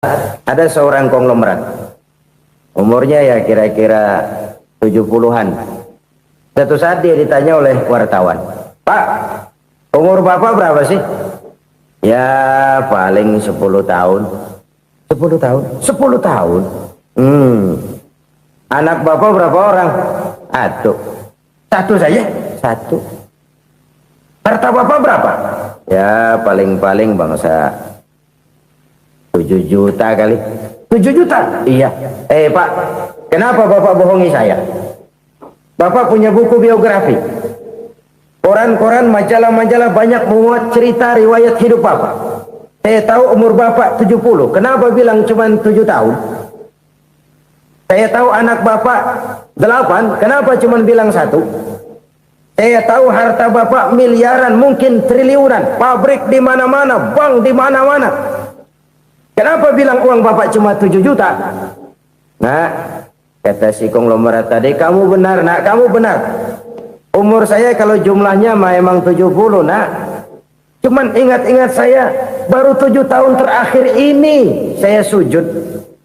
Ada seorang konglomerat, umurnya ya kira-kira 70-an. Suatu saat dia ditanya oleh wartawan, "Pak, umur Bapak berapa sih?" "Ya paling 10 tahun." 10 tahun? 10 tahun? Anak Bapak berapa orang? Satu. Satu saja? Satu. Harta Bapak berapa? Ya paling-paling bangsa 7 juta kali. 7 juta? Iya. Pak, kenapa Bapak bohongi saya? Bapak punya buku biografi, koran-koran, majalah-majalah banyak memuat cerita riwayat hidup Bapak. Saya tahu umur Bapak 70. Kenapa bilang cuma 7 tahun? Saya tahu anak Bapak 8. Kenapa cuma bilang 1? Saya tahu harta Bapak miliaran, mungkin triliunan, pabrik di mana-mana, bank di mana-mana. Kenapa bilang uang Bapak cuma 7 juta? Nah, kata si konglomerat tadi, "Kamu benar, Nak, kamu benar. Umur saya kalau jumlahnya memang 70, Nak. Cuman ingat-ingat saya, baru 7 tahun terakhir ini saya sujud.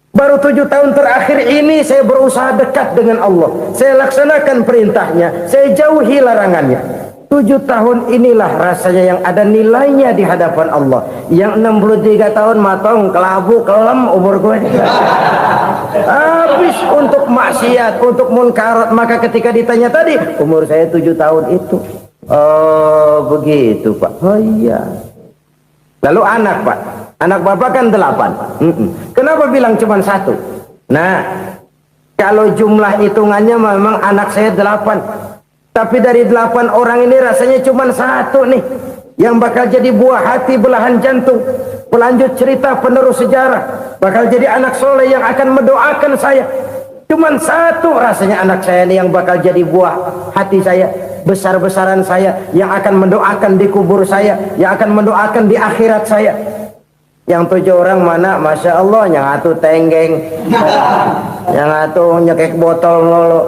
Baru 7 tahun terakhir ini saya berusaha dekat dengan Allah. Saya laksanakan perintahnya, saya jauhi larangannya. 7 tahun inilah rasanya yang ada nilainya di hadapan Allah. Yang 63 tahun matong, kelabu, kelem umur gue. Habis untuk maksiat, untuk munkarat. Maka ketika ditanya tadi, umur saya 7 tahun itu. Oh begitu Pak. Oh iya. Lalu anak Pak, anak Bapak kan 8. Kenapa bilang cuma 1? Nah, kalau jumlah hitungannya memang anak saya 8. Tapi dari 8 orang ini rasanya cuma 1 nih yang bakal jadi buah hati, belahan jantung, pelanjut cerita, penerus sejarah, bakal jadi anak soleh yang akan mendoakan saya. Cuman 1 rasanya anak saya ini yang bakal jadi buah hati saya, besar-besaran saya, yang akan mendoakan di kubur saya, yang akan mendoakan di akhirat saya. Yang 7 orang mana? Masya Allah, yang atu tenggeng, yang atu nyekek botol lolo,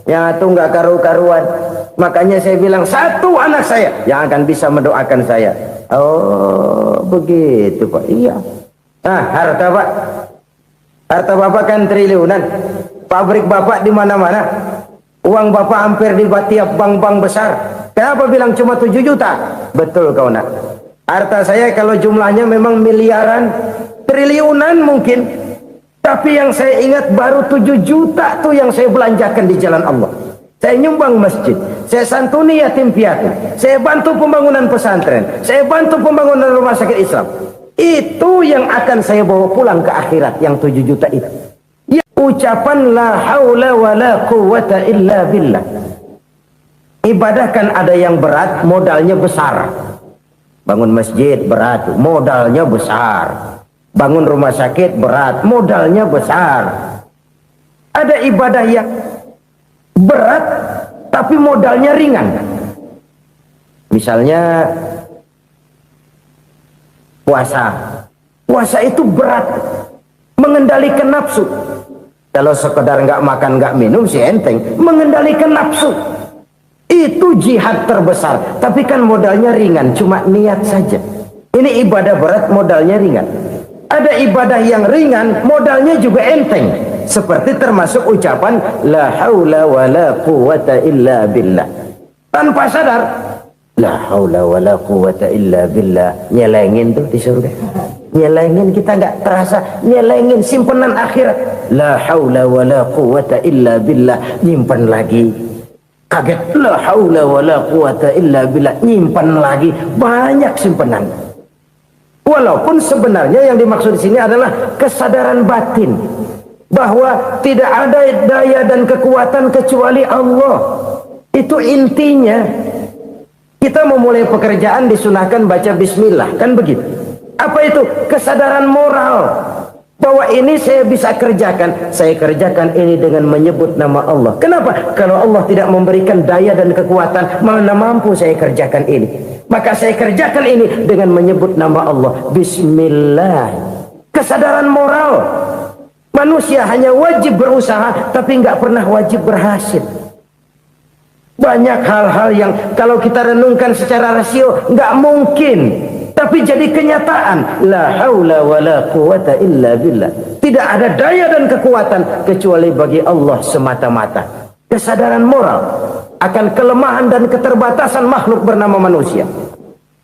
yang atu nggak karu-karuan. Makanya saya bilang 1 anak saya yang akan bisa mendoakan saya. Oh begitu Pak. Iya. Nah, harta Pak, harta Bapak kan triliunan, pabrik Bapak di mana-mana, uang Bapak hampir di tiap bank-bank besar. Kenapa bilang cuma 7 juta? Betul kau Nak. Harta saya kalau jumlahnya memang miliaran, triliunan mungkin. Tapi yang saya ingat baru 7 juta tuh yang saya belanjakan di jalan Allah. Saya nyumbang masjid, saya santuni yatim piatu, saya bantu pembangunan pesantren, saya bantu pembangunan rumah sakit Islam. Itu yang akan saya bawa pulang ke akhirat, yang 7 juta itu. Ya, ucapan la haula wa la quwwata illa billah. Ibadah kan ada yang berat, modalnya besar. Bangun masjid berat, modalnya besar. Bangun rumah sakit berat, modalnya besar. Ada ibadah yang berat tapi modalnya ringan. Misalnya puasa. Puasa itu berat, mengendalikan nafsu. Kalau sekedar nggak makan nggak minum sih enteng. Mengendalikan nafsu itu jihad terbesar, tapi kan modalnya ringan, cuma niat saja. Ini ibadah berat, modalnya ringan. Ada ibadah yang ringan, modalnya juga enteng, seperti termasuk ucapan la haula wa la quwwata illa billah. Tanpa sadar, la haula wa la quwwata illa billah, nyelengin tuh di surga. Nyelengin, kita nggak terasa, nyelengin simpenan akhirat. La haula wa la quwwata illa billah, nyimpan lagi. Kaget, la haula wa la quwwata illa billah, nyimpan lagi, banyak simpenan. Walaupun sebenarnya yang dimaksud di sini adalah kesadaran batin bahwa tidak ada daya dan kekuatan kecuali Allah. Itu intinya. Kita memulai pekerjaan disunahkan baca bismillah, kan begitu. Apa itu? Kesadaran moral bahwa ini saya bisa kerjakan. Saya kerjakan ini dengan menyebut nama Allah. Kenapa? Kalau Allah tidak memberikan daya dan kekuatan, mana mampu saya kerjakan ini. Maka saya kerjakan ini dengan menyebut nama Allah. Bismillah. Kesadaran moral. Manusia hanya wajib berusaha, tapi nggak pernah wajib berhasil. Banyak hal-hal yang kalau kita renungkan secara rasio nggak mungkin Tapi jadi kenyataan, la haula wala quwata illa billah. Tidak ada daya dan kekuatan kecuali bagi Allah semata-mata. Kesadaran moral akan kelemahan dan keterbatasan makhluk bernama manusia.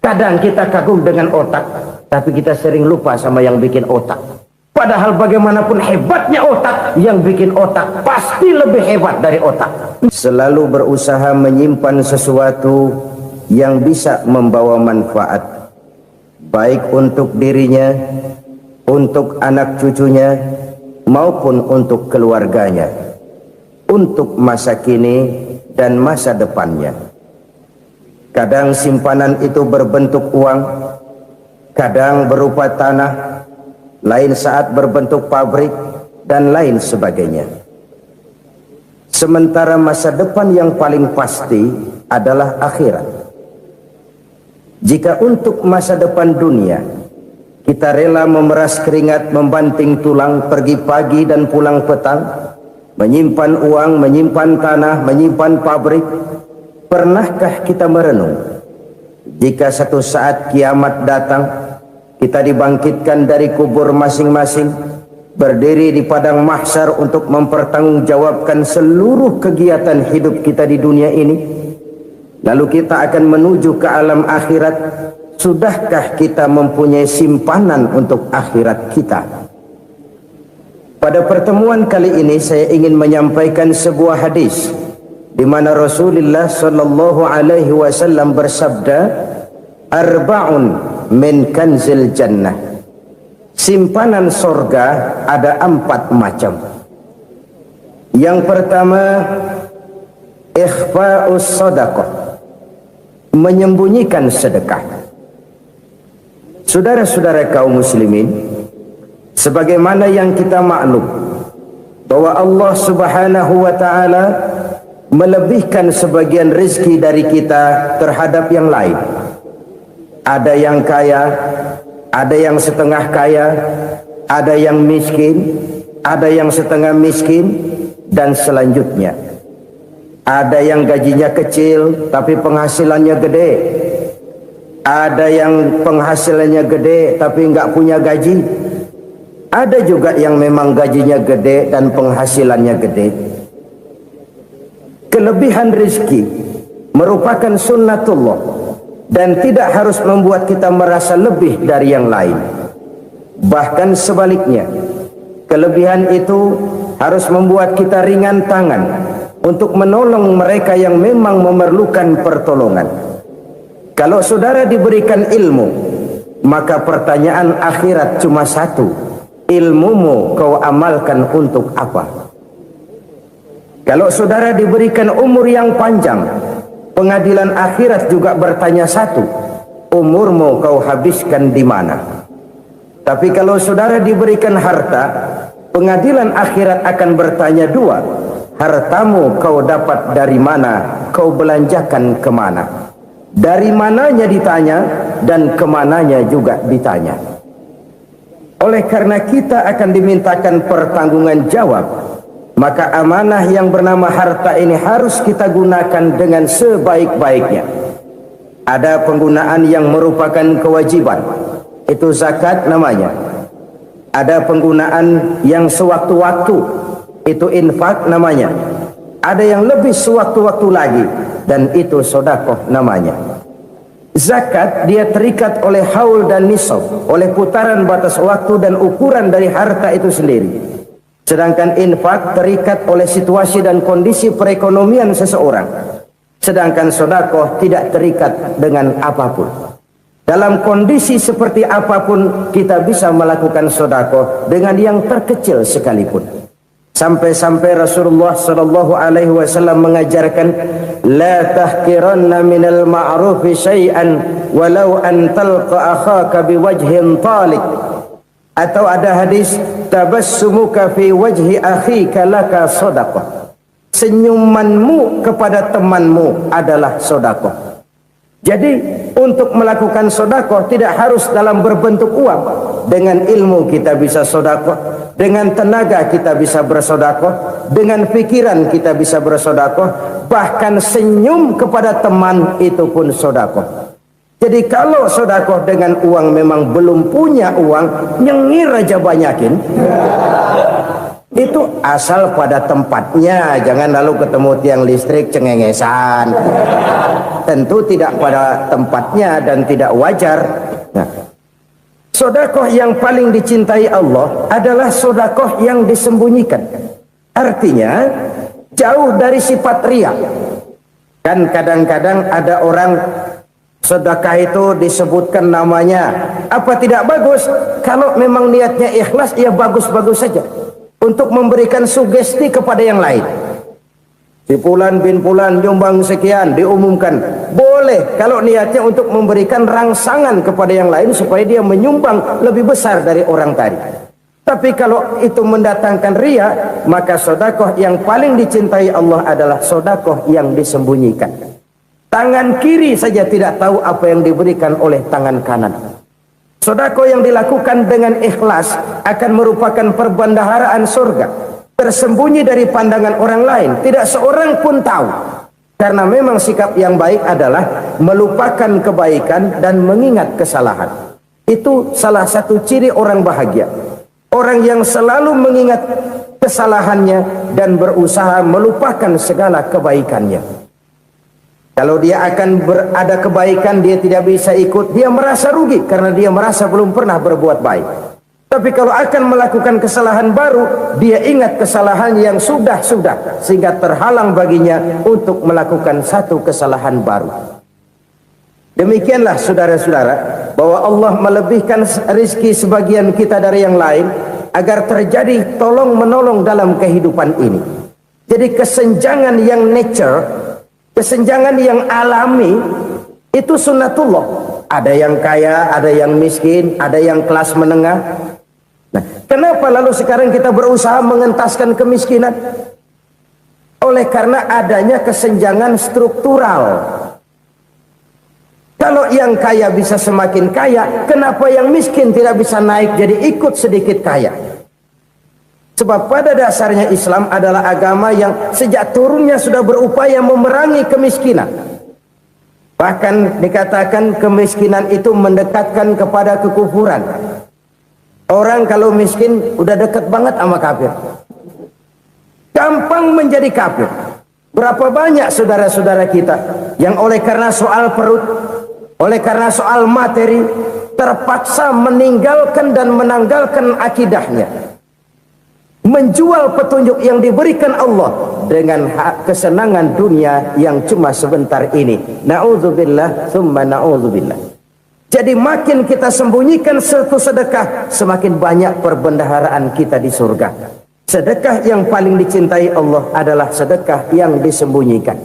Kadang kita kagum dengan otak, tapi kita sering lupa sama yang bikin otak. Padahal bagaimanapun hebatnya otak, yang bikin otak pasti lebih hebat dari otak. Selalu berusaha menyimpan sesuatu yang bisa membawa manfaat, baik untuk dirinya, untuk anak cucunya, maupun untuk keluarganya, untuk masa kini dan masa depannya. Kadang simpanan itu berbentuk uang, kadang berupa tanah, lain saat berbentuk pabrik, dan lain sebagainya. Sementara masa depan yang paling pasti adalah akhirat. Jika untuk masa depan dunia kita rela memeras keringat, membanting tulang, pergi pagi dan pulang petang, menyimpan uang, menyimpan tanah, menyimpan pabrik, pernahkah kita merenung jika satu saat kiamat datang, kita dibangkitkan dari kubur masing-masing, berdiri di padang mahsyar untuk mempertanggungjawabkan seluruh kegiatan hidup kita di dunia ini, lalu kita akan menuju ke alam akhirat. Sudahkah kita mempunyai simpanan untuk akhirat kita? Pada pertemuan kali ini saya ingin menyampaikan sebuah hadis di mana Rasulullah sallallahu alaihi wasallam bersabda, arba'un min kanzil jannah. Simpanan sorga ada 4 macam. Yang pertama, ikhfa'us sadaqah, menyembunyikan sedekah. Saudara-saudara kaum muslimin, sebagaimana yang kita maklum bahwa Allah Subhanahu wa taala melebihkan sebagian rezeki dari kita terhadap yang lain. Ada yang kaya, ada yang setengah kaya, ada yang miskin, ada yang setengah miskin, dan selanjutnya. Ada yang gajinya kecil tapi penghasilannya gede. Ada yang penghasilannya gede tapi nggak punya gaji. Ada juga yang memang gajinya gede dan penghasilannya gede. Kelebihan rezeki merupakan sunnatullah dan tidak harus membuat kita merasa lebih dari yang lain. Bahkan sebaliknya, kelebihan itu harus membuat kita ringan tangan untuk menolong mereka yang memang memerlukan pertolongan. Kalau saudara diberikan ilmu, maka pertanyaan akhirat cuma satu, ilmumu kau amalkan untuk apa? Kalau saudara diberikan umur yang panjang, pengadilan akhirat juga bertanya satu, umurmu kau habiskan di mana? Tapi kalau saudara diberikan harta, pengadilan akhirat akan bertanya 2, hartamu kau dapat dari mana, kau belanjakan kemana? Dari mananya ditanya dan kemananya juga ditanya. Oleh karena kita akan dimintakan pertanggungan jawab, maka amanah yang bernama harta ini harus kita gunakan dengan sebaik-baiknya. Ada penggunaan yang merupakan kewajiban, itu zakat namanya. Ada penggunaan yang sewaktu-waktu, itu infak namanya. Ada yang lebih sewaktu-waktu lagi, dan itu sedekah namanya. Zakat dia terikat oleh haul dan nisab, oleh putaran batas waktu dan ukuran dari harta itu sendiri. Sedangkan infak terikat oleh situasi dan kondisi perekonomian seseorang. Sedangkan sedekah tidak terikat dengan apapun. Dalam kondisi seperti apapun kita bisa melakukan sedekah dengan yang terkecil sekalipun. Sampai-sampai Rasulullah sallallahu alaihi wasallam mengajarkan, la tahqiranna minal ma'rufi syai'an walau an talqa akhaka biwajhin talik. Atau ada hadis, tabassumuka fi wajhi akhika laka shadaqah. Senyumanmu kepada temanmu adalah sedekah. Jadi untuk melakukan sedekah tidak harus dalam berbentuk uang. Dengan ilmu kita bisa sedekah, dengan tenaga kita bisa bersedekah, dengan pikiran kita bisa bersedekah, bahkan senyum kepada teman itu pun sedekah. Jadi kalau sodakoh dengan uang memang belum punya uang, nyengir aja banyakin. Itu asal pada tempatnya, jangan lalu ketemu tiang listrik cengengesan. Tentu tidak pada tempatnya dan tidak wajar. Nah, sodakoh yang paling dicintai Allah adalah sodakoh yang disembunyikan. Artinya jauh dari sifat riya. Kan kadang-kadang ada orang sedekah itu disebutkan namanya. Apa tidak bagus? Kalau memang niatnya ikhlas, ya bagus-bagus saja. Untuk memberikan sugesti kepada yang lain. Si Fulan bin Fulan nyumbang sekian, diumumkan. Boleh kalau niatnya untuk memberikan rangsangan kepada yang lain supaya dia menyumbang lebih besar dari orang tadi. Tapi kalau itu mendatangkan riya, maka sodakoh yang paling dicintai Allah adalah sodakoh yang disembunyikan. Tangan kiri saja tidak tahu apa yang diberikan oleh tangan kanan. Sedekah yang dilakukan dengan ikhlas akan merupakan perbendaharaan surga, tersembunyi dari pandangan orang lain, tidak seorang pun tahu. Karena memang sikap yang baik adalah melupakan kebaikan dan mengingat kesalahan. Itu salah satu ciri orang bahagia. Orang yang selalu mengingat kesalahannya dan berusaha melupakan segala kebaikannya. Kalau dia akan ada kebaikan, dia tidak bisa ikut, dia merasa rugi karena dia merasa belum pernah berbuat baik. Tapi kalau akan melakukan kesalahan baru, dia ingat kesalahan yang sudah-sudah, sehingga terhalang baginya untuk melakukan satu kesalahan baru. Demikianlah saudara-saudara, bahwa Allah melebihkan rizki sebagian kita dari yang lain, agar terjadi tolong-menolong dalam kehidupan ini. Jadi kesenjangan yang nature, kesenjangan yang alami itu sunnatullah. Ada yang kaya, ada yang miskin, ada yang kelas menengah. Nah, kenapa lalu sekarang kita berusaha mengentaskan kemiskinan? Oleh karena adanya kesenjangan struktural. Kalau yang kaya bisa semakin kaya, kenapa yang miskin tidak bisa naik jadi ikut sedikit kaya? Sebab pada dasarnya Islam adalah agama yang sejak turunnya sudah berupaya memerangi kemiskinan. Bahkan dikatakan kemiskinan itu mendekatkan kepada kekufuran. Orang kalau miskin udah dekat banget sama kafir. Gampang menjadi kafir. Berapa banyak saudara-saudara kita yang oleh karena soal perut, oleh karena soal materi, terpaksa meninggalkan dan menanggalkan akidahnya, menjual petunjuk yang diberikan Allah dengan kesenangan dunia yang cuma sebentar ini. Na'udzubillah thumma na'udzubillah. Jadi makin kita sembunyikan satu sedekah, semakin banyak perbendaharaan kita di surga. Sedekah yang paling dicintai Allah adalah sedekah yang disembunyikan.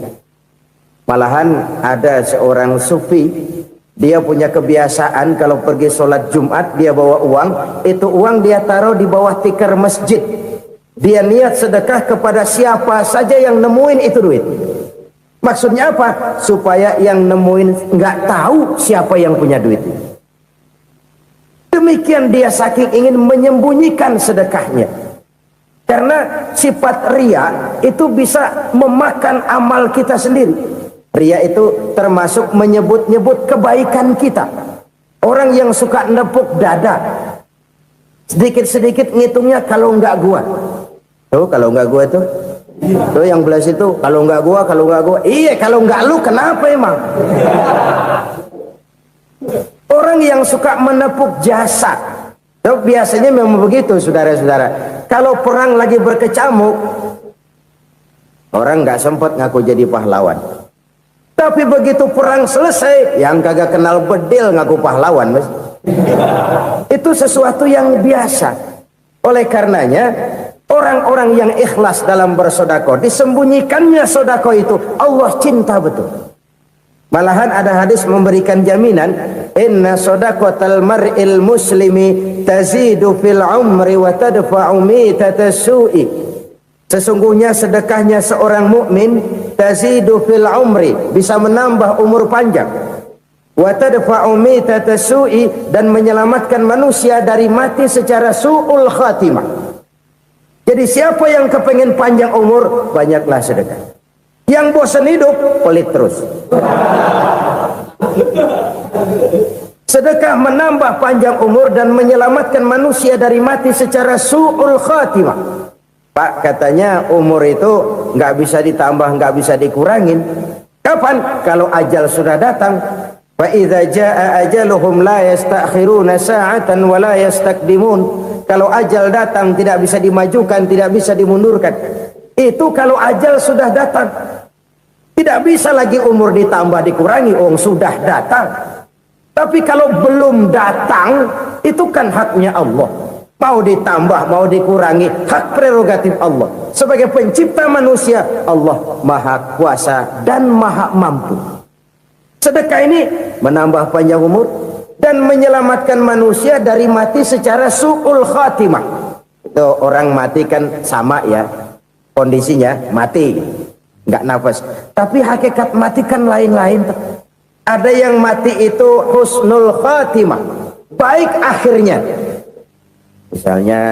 Malahan ada seorang sufi, dia punya kebiasaan kalau pergi sholat Jumat dia bawa uang, itu uang dia taruh di bawah tikar masjid. Dia niat sedekah kepada siapa saja yang nemuin itu duit. Maksudnya apa? Supaya yang nemuin nggak tahu siapa yang punya duit. Demikian dia saking ingin menyembunyikan sedekahnya. Karena sifat riya itu bisa memakan amal kita sendiri. Riya itu termasuk menyebut-nyebut kebaikan kita. Orang yang suka nepuk dada, sedikit-sedikit ngitungnya kalau nggak gua. Tuh kalau nggak gua tuh yang belah situ, kalau nggak gua, kalau nggak gua. Iya, kalau nggak lu kenapa emang? Orang yang suka menepuk jasad, tuh biasanya memang begitu, saudara-saudara. Kalau perang lagi berkecamuk, orang nggak sempat ngaku jadi pahlawan. Tapi begitu perang selesai, yang kagak kenal bedil ngaku pahlawan, mas. Itu sesuatu yang biasa. Oleh karenanya, orang-orang yang ikhlas dalam bersedekah, disembunyikannya sedekah itu, Allah cinta betul. Malahan ada hadis memberikan jaminan, inna sedaqatal mar'il muslimi tazidu fil umri wa tadfa'u mitatas su'i. Sesungguhnya sedekahnya seorang mukmin tazidu fil umri, bisa menambah umur panjang, wa tadfa'u mitatas su'i, dan menyelamatkan manusia dari mati secara su'ul khatimah. Jadi siapa yang kepengen panjang umur, banyaklah sedekah. Yang bosan hidup, pelit terus. Sedekah menambah panjang umur dan menyelamatkan manusia dari mati secara su'ul khatimah. Pak, katanya umur itu nggak bisa ditambah, nggak bisa dikurangin. Kapan? Kalau ajal sudah datang. Fa idza jaa ajaluhum la yastakhiruna sa'atan wa la yastakdimun. Kalau ajal datang tidak bisa dimajukan, tidak bisa dimundurkan. Itu kalau ajal sudah datang. Tidak bisa lagi umur ditambah dikurangi, sudah datang. Tapi kalau belum datang, itu kan haknya Allah. Mau ditambah, mau dikurangi, hak prerogatif Allah. Sebagai pencipta manusia, Allah Maha Kuasa dan Maha Mampu. Sedekah ini menambah panjang umur dan menyelamatkan manusia dari mati secara su'ul khatimah. Itu orang mati kan sama ya, kondisinya mati, nggak nafas. Tapi hakikat mati kan lain-lain. Ada yang mati itu husnul khatimah, baik akhirnya. Misalnya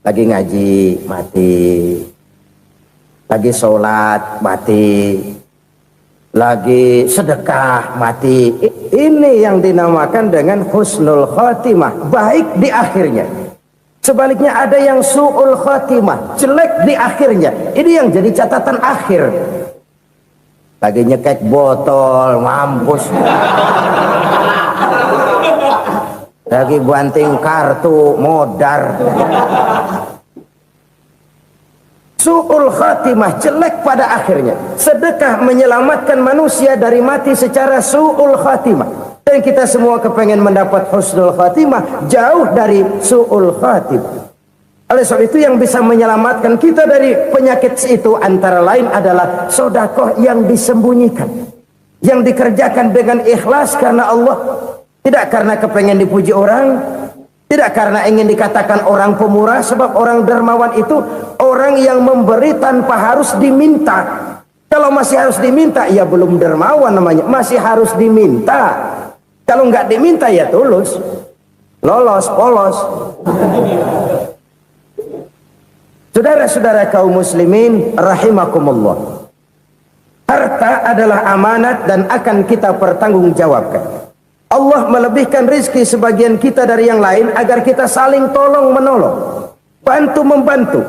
lagi ngaji mati, lagi sholat mati, lagi sedekah mati. Ini yang dinamakan dengan husnul khatimah, baik di akhirnya. Sebaliknya ada yang su'ul khatimah, jelek di akhirnya. Ini yang jadi catatan akhir. Lagi nyekek botol, mampus. Lagi banting kartu, modar. Su'ul khatimah, jelek pada akhirnya. Sedekah menyelamatkan manusia dari mati secara su'ul khatimah. Dan kita semua kepengen mendapat husnul khatimah, jauh dari su'ul khatimah. Oleh sebab itu yang bisa menyelamatkan kita dari penyakit itu antara lain adalah sedekah yang disembunyikan, yang dikerjakan dengan ikhlas karena Allah, tidak karena kepengen dipuji orang, tidak karena ingin dikatakan orang pemurah. Sebab orang dermawan itu orang yang memberi tanpa harus diminta. Kalau masih harus diminta, ya belum dermawan namanya, masih harus diminta. Kalau nggak diminta ya tulus, lolos, polos. Saudara-saudara kaum muslimin rahimakumullah, harta adalah amanat dan akan kita pertanggungjawabkan. Allah melebihkan rizki sebagian kita dari yang lain agar kita saling tolong menolong, bantu membantu.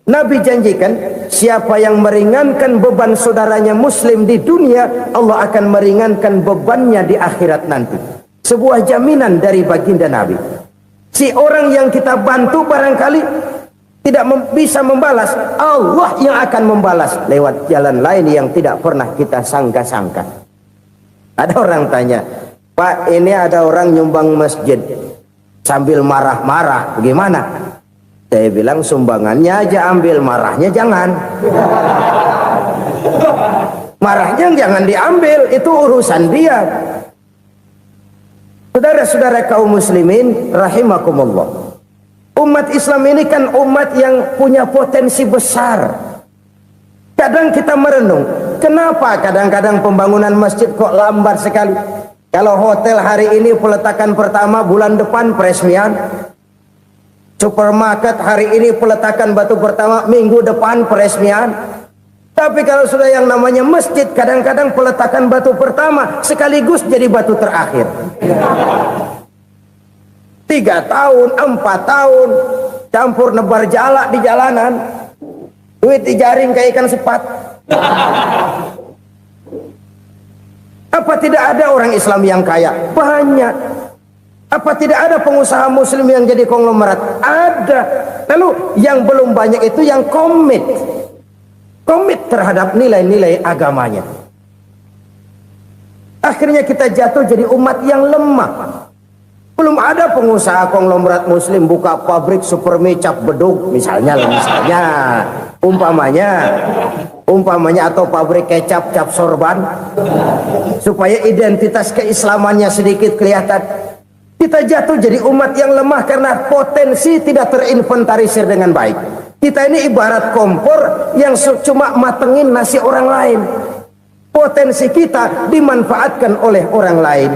Nabi janjikan siapa yang meringankan beban saudaranya muslim di dunia, Allah akan meringankan bebannya di akhirat nanti. Sebuah jaminan dari baginda Nabi. Si orang yang kita bantu barangkali tidak bisa membalas, Allah yang akan membalas lewat jalan lain yang tidak pernah kita sangka-sangka. Ada orang tanya, Pak, ini ada orang nyumbang masjid sambil marah-marah, bagaimana? Saya bilang sumbangannya aja ambil, marahnya jangan. Marahnya jangan diambil, itu urusan dia. Saudara-saudara kaum muslimin rahimakumullah, umat Islam ini kan umat yang punya potensi besar. Kadang kita merenung, kenapa kadang-kadang pembangunan masjid kok lambat sekali? Kalau hotel hari ini peletakan pertama, bulan depan peresmian. Supermarket hari ini peletakan batu pertama, minggu depan peresmian. Tapi kalau sudah yang namanya masjid, kadang-kadang peletakan batu pertama sekaligus jadi batu terakhir. 3 tahun, 4 tahun, campur nebar jalak di jalanan, duit dijaring kayak ikan sepat. Apa tidak ada orang Islam yang kaya? Banyak. Apa tidak ada pengusaha muslim yang jadi konglomerat? Ada. Lalu yang belum banyak itu yang komit terhadap nilai-nilai agamanya. Akhirnya kita jatuh jadi umat yang lemah. Belum ada pengusaha konglomerat muslim buka pabrik supermi cap beduk misalnya umpamanya atau pabrik kecap cap sorban supaya identitas keislamannya sedikit kelihatan. Kita jatuh jadi umat yang lemah karena potensi tidak terinventarisir dengan baik. Kita ini ibarat kompor yang cuma matengin nasi orang lain. Potensi kita dimanfaatkan oleh orang lain.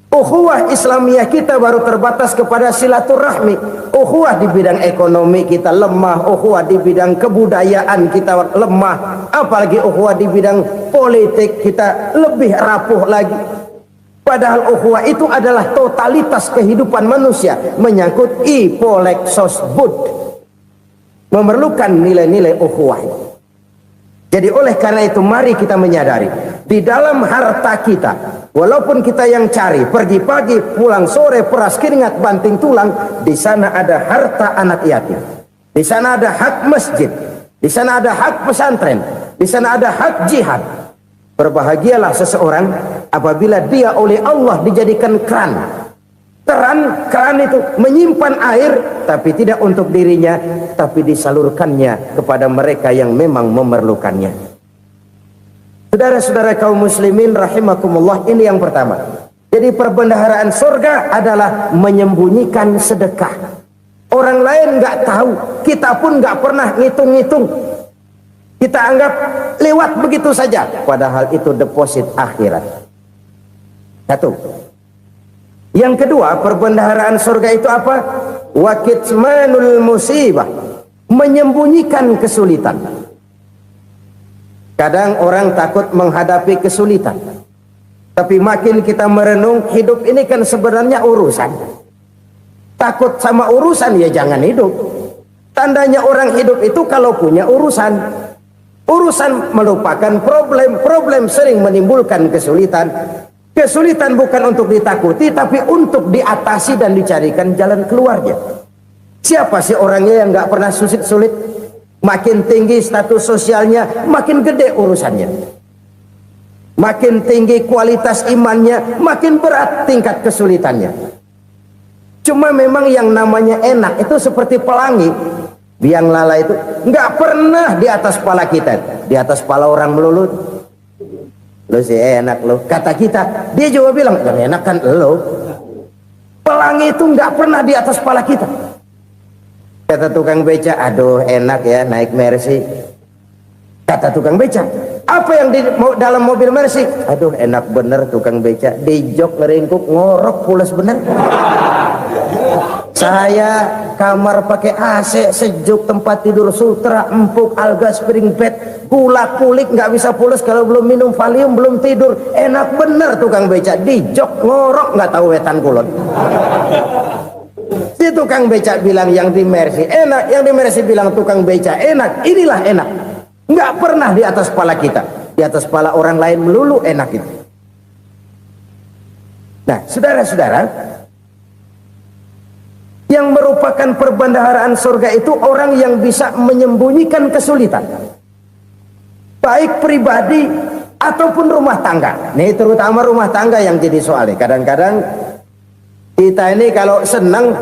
Ukhuwah Islamiyah kita baru terbatas kepada silaturahmi. Ukhuwah di bidang ekonomi kita lemah, ukhuwah di bidang kebudayaan kita lemah, apalagi ukhuwah di bidang politik kita lebih rapuh lagi. Padahal ukhuwah itu adalah totalitas kehidupan manusia, menyangkut ipolek sosbud, memerlukan nilai-nilai ukhuwah. Jadi oleh karena itu mari kita menyadari di dalam harta kita, walaupun kita yang cari pergi pagi pulang sore peras keringat banting tulang, di sana ada harta anak yatim, di sana ada hak masjid, di sana ada hak pesantren, di sana ada hak jihad. Berbahagialah seseorang apabila dia oleh Allah dijadikan keran. Keran itu menyimpan air, tapi tidak untuk dirinya, tapi disalurkannya kepada mereka yang memang memerlukannya. Saudara-saudara kaum muslimin rahimakumullah, ini yang pertama. Jadi perbendaharaan surga adalah menyembunyikan sedekah. Orang lain nggak tahu, kita pun nggak pernah ngitung-ngitung. Kita anggap lewat begitu saja, padahal itu deposit akhirat. Satu. Yang kedua, perbendaharaan surga itu apa? Wa kitmanul musibah, menyembunyikan kesulitan. Kadang orang takut menghadapi kesulitan, tapi makin kita merenung, hidup ini kan sebenarnya urusan. Takut sama urusan ya jangan hidup. Tandanya orang hidup itu kalau punya urusan. Urusan melupakan problem, problem sering menimbulkan kesulitan. Kesulitan bukan untuk ditakuti, tapi untuk diatasi dan dicarikan jalan keluarnya. Siapa sih orangnya yang nggak pernah sulit-sulit? Makin tinggi status sosialnya, makin gede urusannya. Makin tinggi kualitas imannya, makin berat tingkat kesulitannya. Cuma memang yang namanya enak itu seperti pelangi. Biang lala itu nggak pernah di atas kepala kita, di atas kepala orang melulu. Lo sih enak lo, kata kita. Dia juga bilang yang enak kan lo. Pelangi itu nggak pernah di atas kepala kita. Kata tukang beca, aduh enak ya naik Mercy. Kata tukang beca, apa yang di dalam mobil Mercy? Aduh enak bener tukang beca, di jok ngeringkuk ngorok pulas bener. Saya kamar pakai AC sejuk, tempat tidur sutra empuk, alga spring bed, gula kulik nggak bisa pulas kalau belum minum Valium, belum tidur. Enak bener tukang beca, di jok ngorok nggak tahu wetan kulon. Si tukang beca bilang yang di Mercy enak, yang di Mercy bilang tukang beca enak. Inilah enak, nggak pernah di atas kepala kita, di atas kepala orang lain melulu enak itu. Nah saudara-saudara, yang merupakan perbendaharaan surga itu orang yang bisa menyembunyikan kesulitan, baik pribadi ataupun rumah tangga. Nih terutama rumah tangga yang jadi soalnya. Kadang-kadang kita ini kalau senang,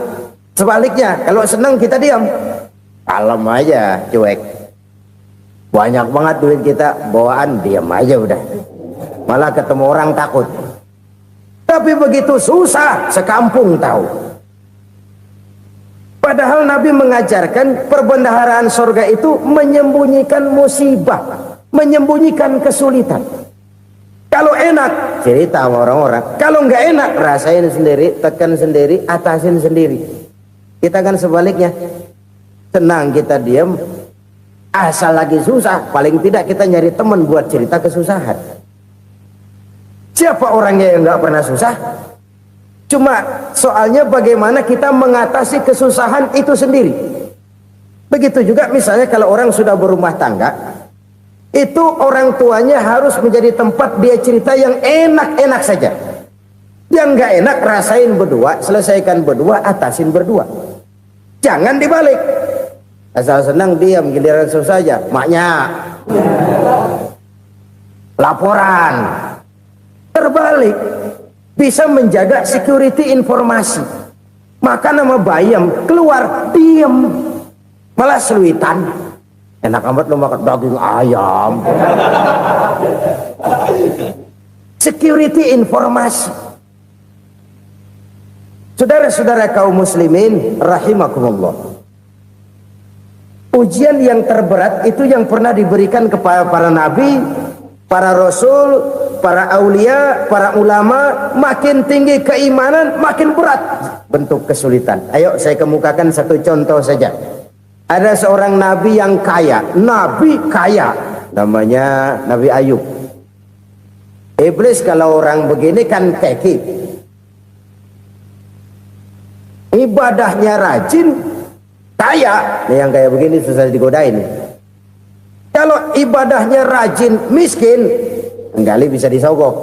sebaliknya kalau senang kita diam, kalem aja, cuek. Banyak banget duit kita bawaan, diam aja udah. Malah ketemu orang takut. Tapi begitu susah, sekampung tahu. Padahal Nabi mengajarkan perbendaharaan surga itu menyembunyikan musibah, menyembunyikan kesulitan. Kalau enak, cerita sama orang-orang. Kalau nggak enak, rasain sendiri, tekan sendiri, atasin sendiri. Kita kan sebaliknya. Senang kita diam, asal lagi susah, paling tidak kita nyari teman buat cerita kesusahan. Siapa orangnya yang nggak pernah susah? Cuma soalnya bagaimana kita mengatasi kesusahan itu sendiri. Begitu juga misalnya kalau orang sudah berumah tangga, itu orang tuanya harus menjadi tempat dia cerita yang enak-enak saja. Yang nggak enak rasain berdua, selesaikan berdua, atasin berdua. Jangan dibalik. Asal senang diam, giliran susah saja. Maknya laporan. Terbalik. Bisa menjaga security informasi. Maka nama bayam keluar diam, malah seluitan. Enak amat lo makan daging ayam. Security informasi. Saudara-saudara kaum muslimin rahimakumullah, ujian yang terberat itu yang pernah diberikan kepada para nabi, para rasul, para aulia, para ulama, makin tinggi keimanan, makin berat bentuk kesulitan. Ayo saya kemukakan satu contoh saja. Ada seorang nabi yang kaya, nabi kaya, namanya Nabi Ayub. Iblis kalau orang begini kan keki, ibadahnya rajin, kaya. Nih yang kayak begini susah digodain. Kalau ibadahnya rajin, miskin, kali bisa disogok.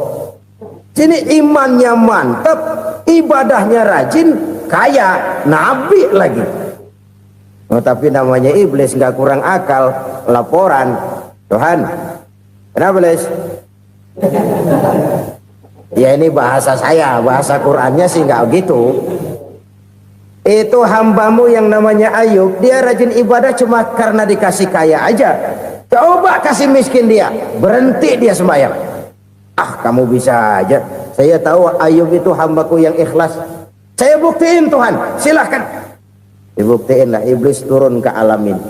Sini imannya mantap, ibadahnya rajin, kaya, nabi lagi. Oh, tapi namanya iblis nggak kurang akal. Laporan, Tuhan, kenapa Les? Ya ini bahasa saya, bahasa Qurannya sih nggak gitu. Itu hambamu yang namanya Ayub, dia rajin ibadah cuma karena dikasih kaya aja. Coba kasih miskin dia, berhenti dia sembahyang. Ah, kamu bisa aja. Saya tahu Ayub itu hambaku yang ikhlas. Saya buktiin Tuhan, silahkan. Dibuktiin lah, iblis turun ke alamin.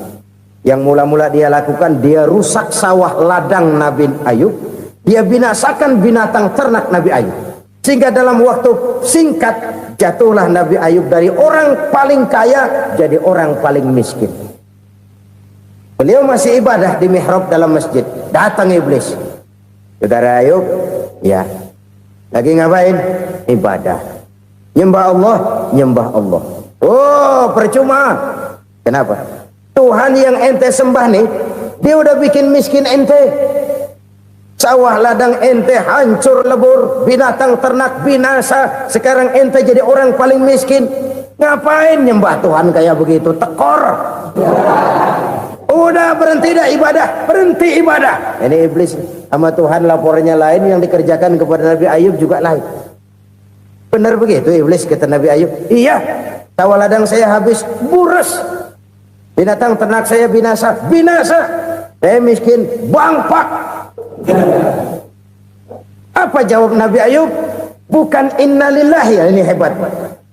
Yang mula-mula dia lakukan, dia rusak sawah ladang Nabi Ayub. Dia binasakan binatang ternak Nabi Ayub. Sehingga dalam waktu singkat, jatuhlah Nabi Ayub dari orang paling kaya, jadi orang paling miskin. Beliau masih ibadah di mihrab dalam masjid. Datang iblis. Saudara Ayub, ya, lagi ngapain? Ibadah. Nyembah Allah, nyembah Allah. Oh, percuma. Kenapa? Tuhan yang ente sembah nih, dia udah bikin miskin ente. Sawah ladang ente hancur lebur, binatang ternak binasa. Sekarang ente jadi orang paling miskin. Ngapain nyembah Tuhan kayak begitu? Tekor. Udah berhenti dah ibadah, berhenti ibadah. Ini iblis sama Tuhan laporannya lain, yang dikerjakan kepada Nabi Ayub juga lain. Benar begitu iblis, kata Nabi Ayub. Iya, sawah ladang saya habis, buras. Binatang ternak saya binasa, binasa. Saya miskin, bangpak. Apa jawab Nabi Ayub? Bukan innalillahi, ini hebat.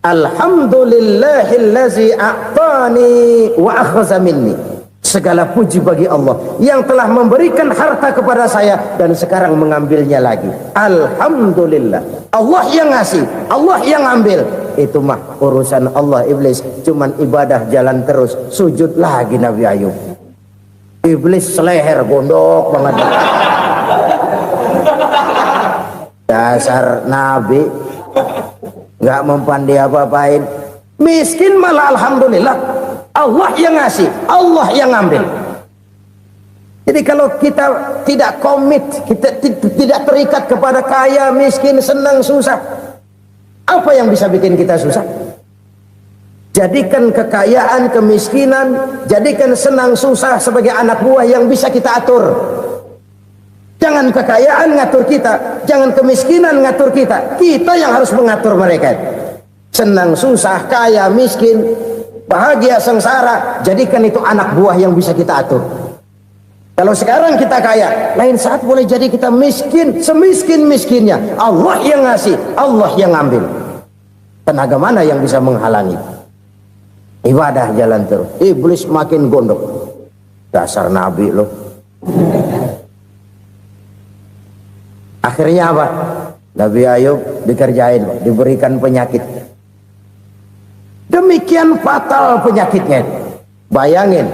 Alhamdulillahillazi a'tani wa akhza minni. Segala puji bagi Allah yang telah memberikan harta kepada saya dan sekarang mengambilnya lagi. Alhamdulillah. Allah yang ngasih, Allah yang ambil. Itu mah urusan Allah. Iblis cuman ibadah jalan terus, sujud lagi Nabi Ayub. Iblis seleher gondok banget. Dasar Nabi nggak mempan dia apa-apain. Miskin malah alhamdulillah. Allah yang ngasih, Allah yang ambil. Jadi kalau kita tidak komit, kita tidak terikat kepada kaya, miskin, senang, susah, apa yang bisa bikin kita susah? Jadikan kekayaan, kemiskinan, jadikan senang, susah sebagai anak buah yang bisa kita atur. Jangan kekayaan ngatur kita, jangan kemiskinan ngatur kita. Kita yang harus mengatur mereka. Senang, susah, kaya, miskin, bahagia, sengsara, jadikan itu anak buah yang bisa kita atur. Kalau sekarang kita kaya, lain saat boleh jadi kita miskin, semiskin-miskinnya. Allah yang ngasih, Allah yang ambil. Tenaga mana yang bisa menghalangi? Ibadah jalan terus. Iblis makin gondok. Dasar Nabi loh. Akhirnya apa? Nabi Ayub dikerjain, diberikan penyakit. Demikian fatal penyakitnya. Bayangin,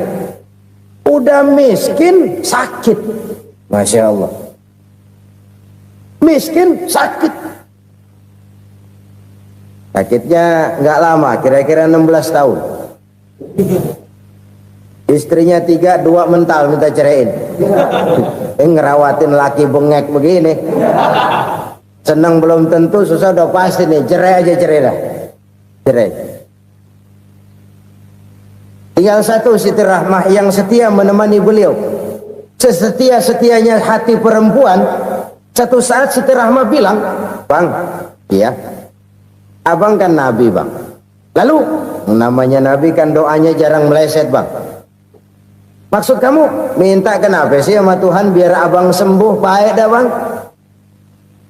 udah miskin sakit. Masya Allah. Miskin sakit. Sakitnya nggak lama, kira-kira 16 tahun. Istrinya 3, 2 mental minta ceraiin. Ngerawatin laki bengek begini. Senang belum tentu, susah udah pasti nih. Cerai aja, cerai dah. Cerai. Tinggal satu Siti Rahmah yang setia menemani beliau. Sesetia-setianya hati perempuan. Satu saat Siti Rahmah bilang, "Bang, iya, abang kan Nabi, Bang. Lalu, namanya Nabi kan doanya jarang meleset, Bang. Maksud kamu minta kenapa sih sama Tuhan biar abang sembuh, baik dah, Bang?"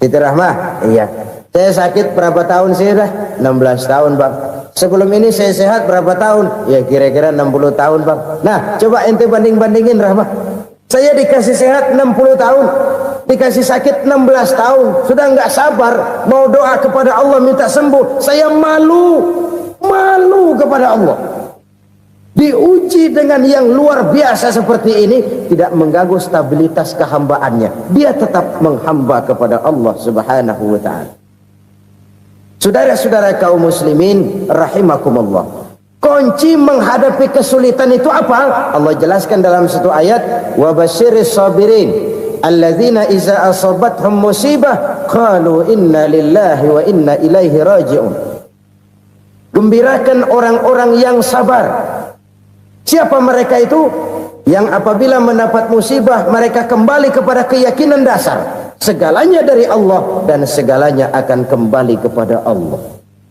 Siti Rahmah, iya. Saya sakit berapa tahun sih dah? 16 tahun, Bang. Sebelum ini saya sehat berapa tahun? Ya kira-kira 60 tahun, Bang. Nah, coba ente banding-bandingin, Rahmah. Saya dikasih sehat 60 tahun. dikasih sakit 16 tahun, sudah nggak sabar, mau doa kepada Allah minta sembuh. Saya malu kepada Allah. Diuji dengan yang luar biasa seperti ini, tidak mengganggu stabilitas kehambaannya. Dia tetap menghamba kepada Allah Subhanahu wa ta'ala. Saudara-saudara kaum muslimin rahimakumullah, kunci menghadapi kesulitan itu apa? Allah jelaskan dalam satu ayat, wa basyiris sabirin alladzina iza asabathum musibah qalu inna lillahi wa inna ilaihi raji'un. Gembirakan orang-orang yang sabar. Siapa mereka itu? Yang apabila mendapat musibah mereka kembali kepada keyakinan dasar, segalanya dari Allah dan segalanya akan kembali kepada Allah.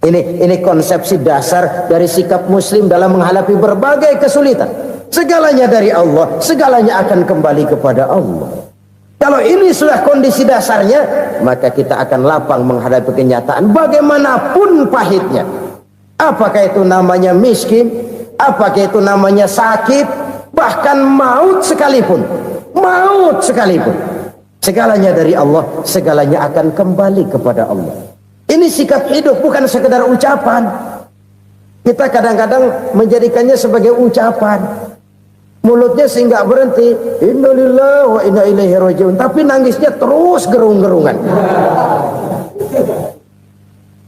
Ini konsepsi dasar dari sikap muslim dalam menghadapi berbagai kesulitan. Segalanya dari Allah, segalanya akan kembali kepada Allah. Kalau ini sudah kondisi dasarnya, maka kita akan lapang menghadapi kenyataan bagaimanapun pahitnya. Apakah itu namanya miskin, apakah itu namanya sakit, bahkan maut sekalipun. Segalanya dari Allah, segalanya akan kembali kepada Allah. Ini sikap hidup, bukan sekedar ucapan. Kita kadang-kadang menjadikannya sebagai ucapan. Mulutnya sih nggak berhenti, innalillahi wa inna ilaihi raji'un, tapi nangisnya terus gerung-gerungan.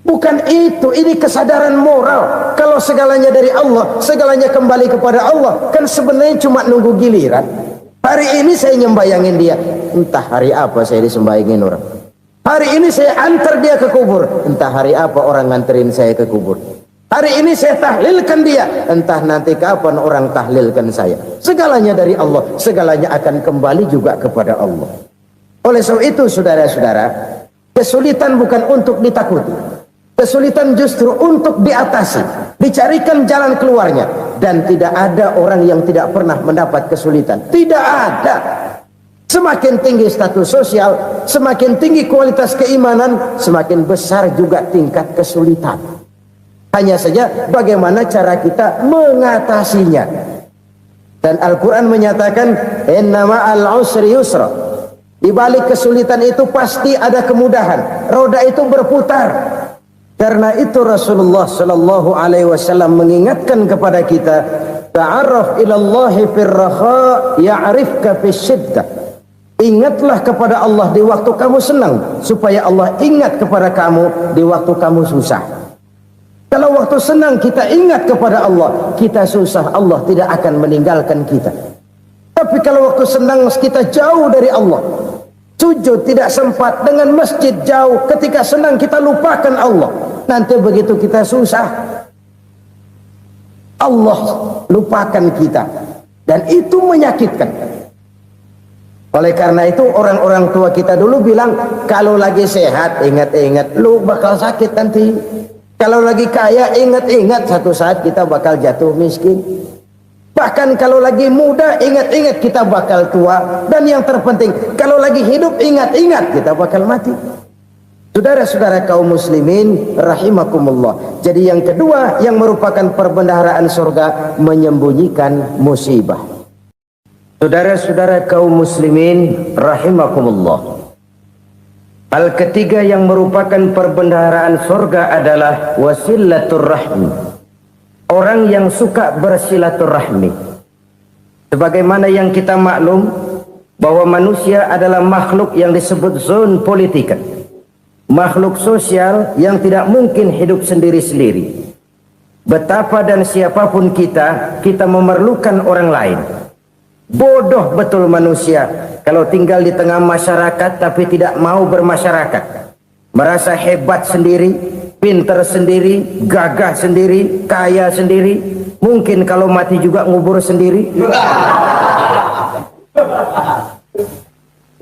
Bukan itu, ini kesadaran moral. Kalau segalanya dari Allah, segalanya kembali kepada Allah, kan sebenarnya cuma nunggu giliran. Hari ini saya nyembayangin dia, entah hari apa saya disembayangin orang. Hari ini saya antar dia ke kubur, entah hari apa orang nganterin saya ke kubur. Hari ini saya tahlilkan dia, entah nanti kapan orang tahlilkan saya. Segalanya dari Allah, segalanya akan kembali juga kepada Allah. Oleh sebab itu saudara-saudara, kesulitan bukan untuk ditakuti. Kesulitan justru untuk diatasi, dicarikan jalan keluarnya. Dan tidak ada orang yang tidak pernah mendapat kesulitan. Tidak ada. Semakin tinggi status sosial, semakin tinggi kualitas keimanan, semakin besar juga tingkat kesulitan. Hanya saja bagaimana cara kita mengatasinya. Dan Al-Quran menyatakan, inna ma'al usri yusra. Di balik kesulitan itu pasti ada kemudahan. Roda itu berputar. Karena itu Rasulullah sallallahu alaihi wasallam mengingatkan kepada kita, ta'arraf ilallahi fir raha ya'rifka fis syiddah. Ingatlah kepada Allah di waktu kamu senang, supaya Allah ingat kepada kamu di waktu kamu susah. Kalau waktu senang kita ingat kepada Allah, kita susah, Allah tidak akan meninggalkan kita. Tapi kalau waktu senang kita jauh dari Allah, sujud tidak sempat, dengan masjid jauh, ketika senang kita lupakan Allah. Nanti begitu kita susah, Allah lupakan kita. Dan itu menyakitkan. Oleh karena itu orang-orang tua kita dulu bilang, kalau lagi sehat ingat-ingat lu bakal sakit nanti. Kalau lagi kaya ingat-ingat satu saat kita bakal jatuh miskin. Bahkan kalau lagi muda ingat-ingat kita bakal tua. Dan yang terpenting, kalau lagi hidup ingat-ingat kita bakal mati. Saudara-saudara kaum muslimin rahimakumullah. Jadi yang kedua yang merupakan perbendaharaan surga, menyembunyikan musibah. Saudara-saudara kaum muslimin rahimakumullah. Hal ketiga yang merupakan perbendaharaan surga adalah wasilatur rahmi. Orang yang suka bersilaturahmi. Sebagaimana yang kita maklum bahwa manusia adalah makhluk yang disebut zon politika. Makhluk sosial yang tidak mungkin hidup sendiri-sendiri. Betapa dan siapapun kita memerlukan orang lain. Bodoh betul manusia kalau tinggal di tengah masyarakat tapi tidak mau bermasyarakat. Merasa hebat sendiri, pinter sendiri, gagah sendiri, kaya sendiri. Mungkin kalau mati juga ngubur sendiri.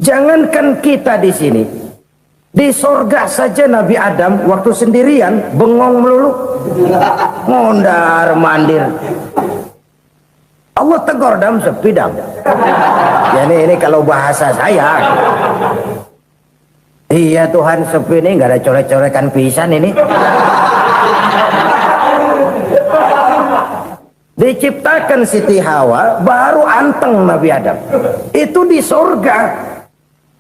Jangankan kita di sini, di sorga saja Nabi Adam waktu sendirian bengong melulu, mondar mandir. Allah tegur dam sepi dam. Ya ini kalau bahasa saya. Iya Tuhan, sepi ini nggak ada coret-corekan pisan ini. Diciptakan Siti Hawa baru anteng Nabi Adam. Itu di sorga.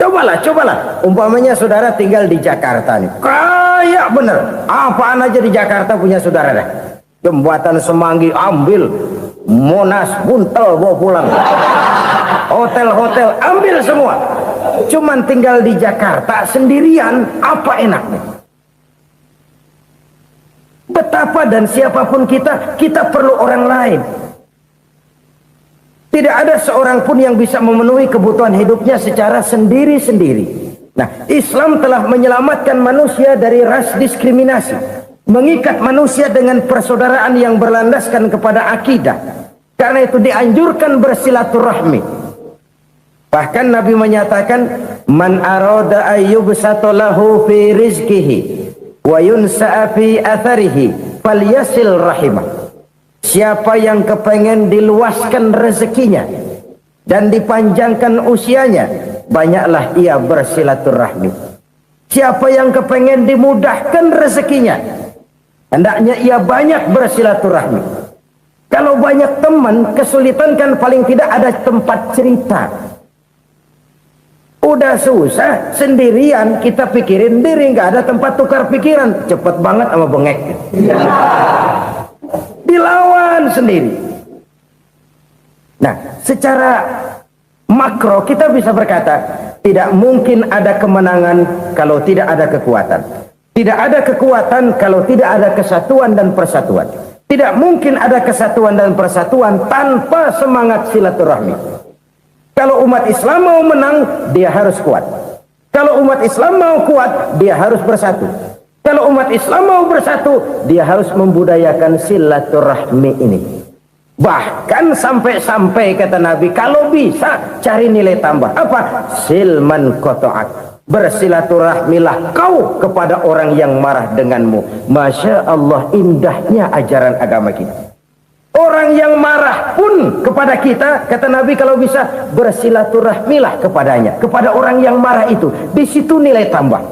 Cobalah. Umpamanya saudara tinggal di Jakarta nih. Kayak bener. Apaan aja di Jakarta punya saudara dah. Jembatan Semanggi ambil. Monas, Buntel bawa pulang. Hotel-hotel ambil semua. Cuman tinggal di Jakarta sendirian, apa enaknya? Betapa dan siapapun kita perlu orang lain. Tidak ada seorang pun yang bisa memenuhi kebutuhan hidupnya secara sendiri-sendiri. Nah, Islam telah menyelamatkan manusia dari ras diskriminasi, mengikat manusia dengan persaudaraan yang berlandaskan kepada akidah. Karena itu dianjurkan bersilaturahmi. Bahkan Nabi menyatakan, man arada ayyubsata lahu fi rizqihi wa yunsa'a fi atharihi falyasil rahimah. Siapa yang kepengen diluaskan rezekinya dan dipanjangkan usianya, banyaklah ia bersilaturahmi. Siapa yang kepengen dimudahkan rezekinya, hendaknya ia banyak bersilaturahmi. Kalau banyak teman, kesulitan kan paling tidak ada tempat cerita. Udah susah, sendirian kita pikirin diri, nggak ada tempat tukar pikiran. Cepet banget sama bengek. Dilawan sendiri. Nah, secara makro kita bisa berkata, tidak mungkin ada kemenangan kalau tidak ada kekuatan. Tidak ada kekuatan kalau tidak ada kesatuan dan persatuan. Tidak mungkin ada kesatuan dan persatuan tanpa semangat silaturahmi. Kalau umat Islam mau menang, dia harus kuat. Kalau umat Islam mau kuat, dia harus bersatu. Kalau umat Islam mau bersatu, dia harus membudayakan silaturahmi ini. Bahkan sampai-sampai kata Nabi, kalau bisa cari nilai tambah. Apa? Silman qata'ak. Bersilaturahmilah kau kepada orang yang marah denganmu. Masya Allah, indahnya ajaran agama kita. Orang yang marah pun kepada kita, kata Nabi, kalau bisa bersilaturahmilah kepadanya, kepada orang yang marah itu. Di situ nilai tambah.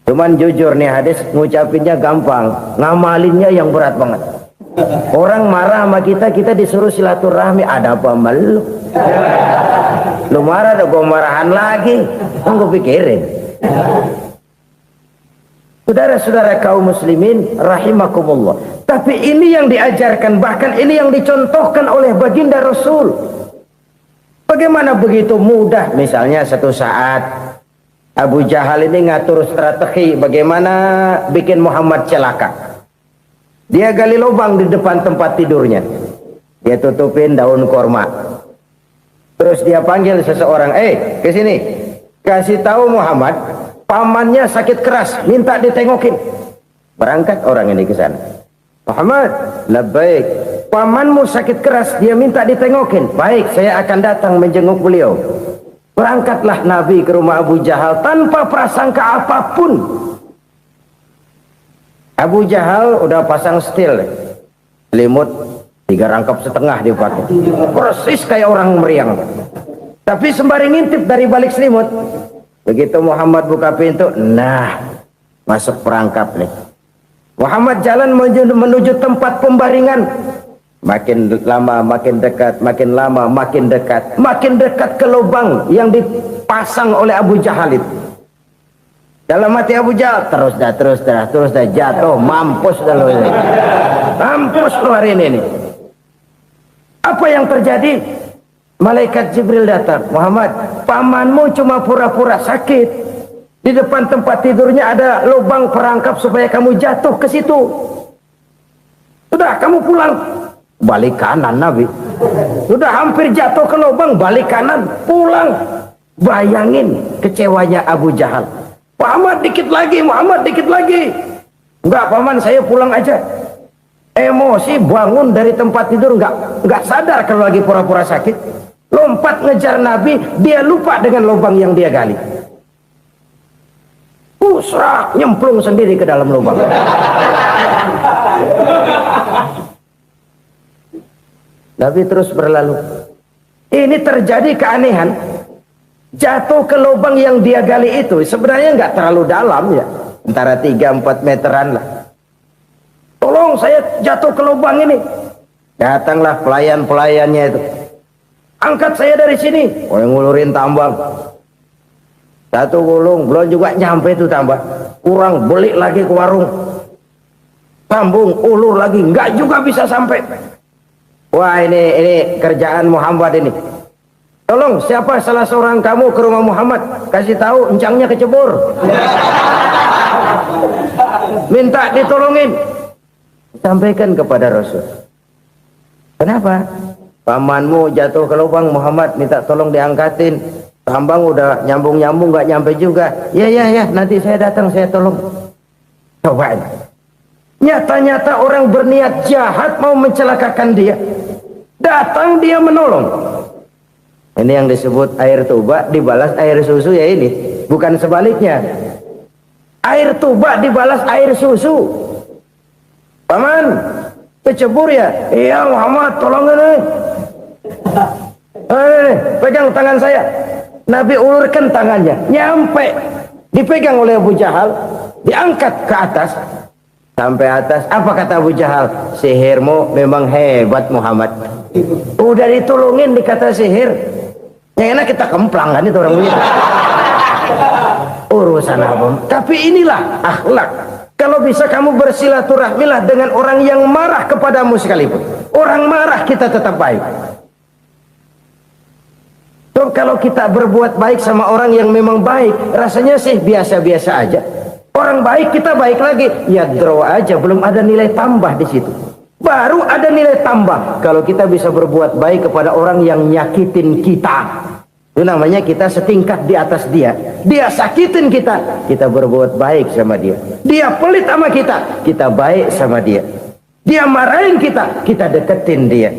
Cuman jujur nih hadis, ngucapinnya gampang, ngamalinnya yang berat banget. Orang marah sama kita disuruh silaturahmi, ada apa malu? Lu marah, ada gua marahan lagi. Tunggu pikirin. Saudara-saudara kaum muslimin rahimakumullah. Tapi ini yang diajarkan, bahkan ini yang dicontohkan oleh baginda Rasul. Bagaimana begitu mudah, misalnya satu saat Abu Jahal ini ngatur strategi bagaimana bikin Muhammad celaka. Dia gali lubang di depan tempat tidurnya. Dia tutupin daun korma. Terus dia panggil seseorang, ke sini. Kasih tahu Muhammad, pamannya sakit keras, minta ditengokin. Berangkat orang ini ke sana. Muhammad, labbaik. Pamanmu sakit keras, dia minta ditengokin. Baik, saya akan datang menjenguk beliau. Berangkatlah Nabi ke rumah Abu Jahal tanpa prasangka apapun. Abu Jahal udah pasang setil, selimut 3 rangkap setengah dia pakai, persis kayak orang meriang. Tapi sembari ngintip dari balik selimut, begitu Muhammad buka pintu, nah masuk perangkap nih. Muhammad jalan menuju tempat pembaringan. Makin lama makin dekat, makin lama makin dekat, makin dekat ke lubang yang dipasang oleh Abu Jahal itu. Dalam hati Abu Jahal, terus dah jatuh, mampus dah lo ini. Mampus lo hari ini nih. Apa yang terjadi? Malaikat Jibril datang. Muhammad, pamanmu cuma pura-pura sakit. Di depan tempat tidurnya ada lubang perangkap supaya kamu jatuh ke situ. Sudah, kamu pulang. Balik kanan Nabi. Sudah hampir jatuh ke lubang, balik kanan, pulang. Bayangin kecewanya Abu Jahal. Muhammad dikit lagi, Muhammad dikit lagi. Enggak paman, saya pulang aja. Emosi bangun dari tempat tidur, enggak sadar kalau lagi pura-pura sakit. Lompat ngejar Nabi, dia lupa dengan lubang yang dia gali. Serak nyemplung sendiri ke dalam lubang. Nabi terus berlalu. Ini terjadi keanehan. Jatuh ke lubang yang dia gali itu sebenarnya nggak terlalu dalam ya, antara 3-4 meteran lah. Tolong saya jatuh ke lubang ini. Datanglah pelayan-pelayannya itu. Angkat saya dari sini. Oh, yang ngulurin tambang. Satu gulung belum juga nyampe itu tambah. Kurang beli lagi ke warung. Sambung ulur lagi enggak juga bisa sampai. Wah ini kerjaan Muhammad ini. Tolong siapa salah seorang kamu ke rumah Muhammad, kasih tahu encangnya kecebur. Minta ditolongin. Sampaikan kepada Rasul. Kenapa? Pamanmu jatuh ke lubang, Muhammad minta tolong diangkatin. Tambang udah nyambung-nyambung nggak nyampe juga. Ya, nanti saya datang saya tolong. Cobain. Nyata-nyata orang berniat jahat mau mencelakakan dia. Datang dia menolong. Ini yang disebut air tuba dibalas air susu ya ini. Bukan sebaliknya. Air tuba dibalas air susu. Paman, kecebur ya? Iya Muhammad, tolong ini. Pegang tangan saya. Nabi ulurkan tangannya, nyampe, dipegang oleh Abu Jahal, diangkat ke atas, sampai atas. Apa kata Abu Jahal? Sihirmu memang hebat Muhammad. Udah ditolongin dikata sihir. Yang enak kita kemplang kan itu orang begitu. Urusan apa? Tapi inilah akhlak. Kalau bisa kamu bersilaturahmilah dengan orang yang marah kepadamu sekalipun. Orang marah kita tetap baik. So, kalau kita berbuat baik sama orang yang memang baik, rasanya sih biasa-biasa aja. Orang baik kita baik lagi, ya draw aja, belum ada nilai tambah di situ. Baru ada nilai tambah kalau kita bisa berbuat baik kepada orang yang nyakitin kita. Itu namanya kita setingkat di atas dia. Dia sakitin kita, kita berbuat baik sama dia. Dia pelit sama kita, kita baik sama dia. Dia marahin kita, kita deketin dia.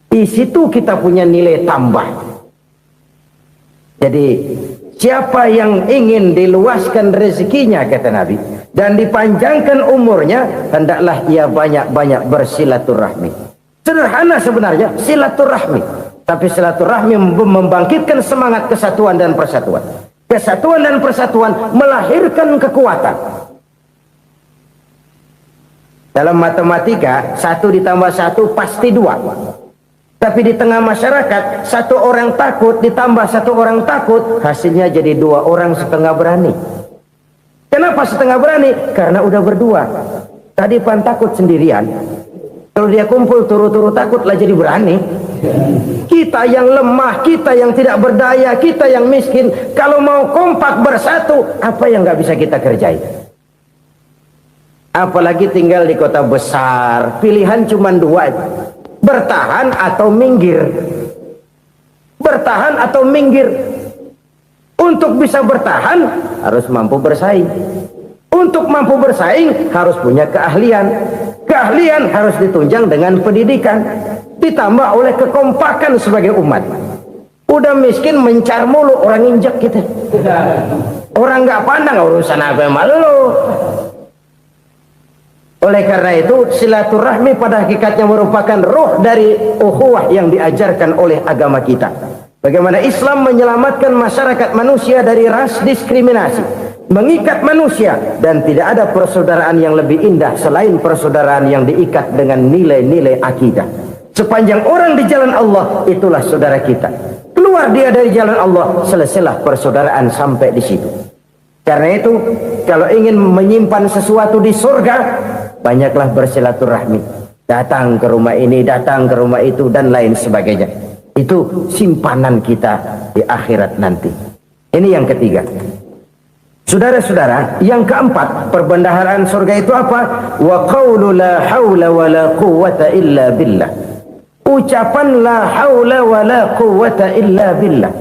Di situ kita punya nilai tambah. Jadi siapa yang ingin diluaskan rezekinya kata Nabi dan dipanjangkan umurnya, hendaklah ia banyak-banyak bersilaturahmi. Sederhana sebenarnya silaturahmi, tapi silaturahmi membangkitkan semangat kesatuan dan persatuan. Kesatuan dan persatuan melahirkan kekuatan. Dalam matematika 1 ditambah 1 pasti 2. Tapi di tengah masyarakat, 1 orang takut ditambah 1 orang takut, hasilnya jadi 2 orang setengah berani. Kenapa setengah berani? Karena udah berdua. Tadi pan takut sendirian. Kalau dia kumpul turu-turu takutlah jadi berani. Kita yang lemah, kita yang tidak berdaya, kita yang miskin, kalau mau kompak bersatu, apa yang nggak bisa kita kerjain? Apalagi tinggal di kota besar, pilihan cuma 2. Bertahan atau minggir. Bertahan atau minggir. Untuk bisa bertahan harus mampu bersaing. Untuk mampu bersaing harus punya keahlian. Keahlian harus ditunjang dengan pendidikan, ditambah oleh kekompakan sebagai umat. Udah miskin mencar mulu, orang injak kita. Orang nggak pandang urusan apa malu. Oleh karena itu silaturahmi pada hakikatnya merupakan roh dari ukhuwah yang diajarkan oleh agama kita. Bagaimana Islam menyelamatkan masyarakat manusia dari ras diskriminasi, mengikat manusia, dan tidak ada persaudaraan yang lebih indah selain persaudaraan yang diikat dengan nilai-nilai akidah. Sepanjang orang di jalan Allah, itulah saudara kita. Keluar dia dari jalan Allah, selesailah persaudaraan sampai di situ. Karena itu, kalau ingin menyimpan sesuatu di surga, banyaklah bersilaturahmi. Datang ke rumah ini, datang ke rumah itu, dan lain sebagainya. Itu simpanan kita di akhirat nanti. Ini yang ketiga. Saudara-saudara, yang keempat, perbendaharaan surga itu apa? Wa qawlu la hawla wa la quwwata illa billah. Ucapan la hawla wa la quwwata illa billah.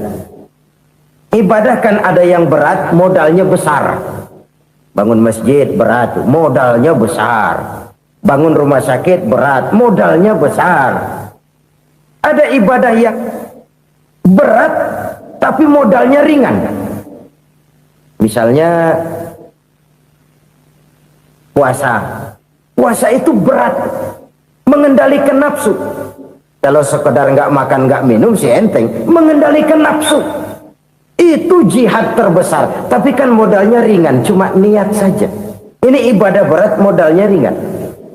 Ibadah kan ada yang berat, modalnya besar. Bangun masjid berat, modalnya besar. Bangun rumah sakit berat, modalnya besar. Ada ibadah yang berat, tapi modalnya ringan. Misalnya puasa. Puasa itu berat, mengendalikan nafsu. Kalau sekedar nggak makan nggak minum sih enteng, mengendalikan nafsu. Itu jihad terbesar, tapi kan modalnya ringan, cuma niat saja. Ini ibadah berat, modalnya ringan.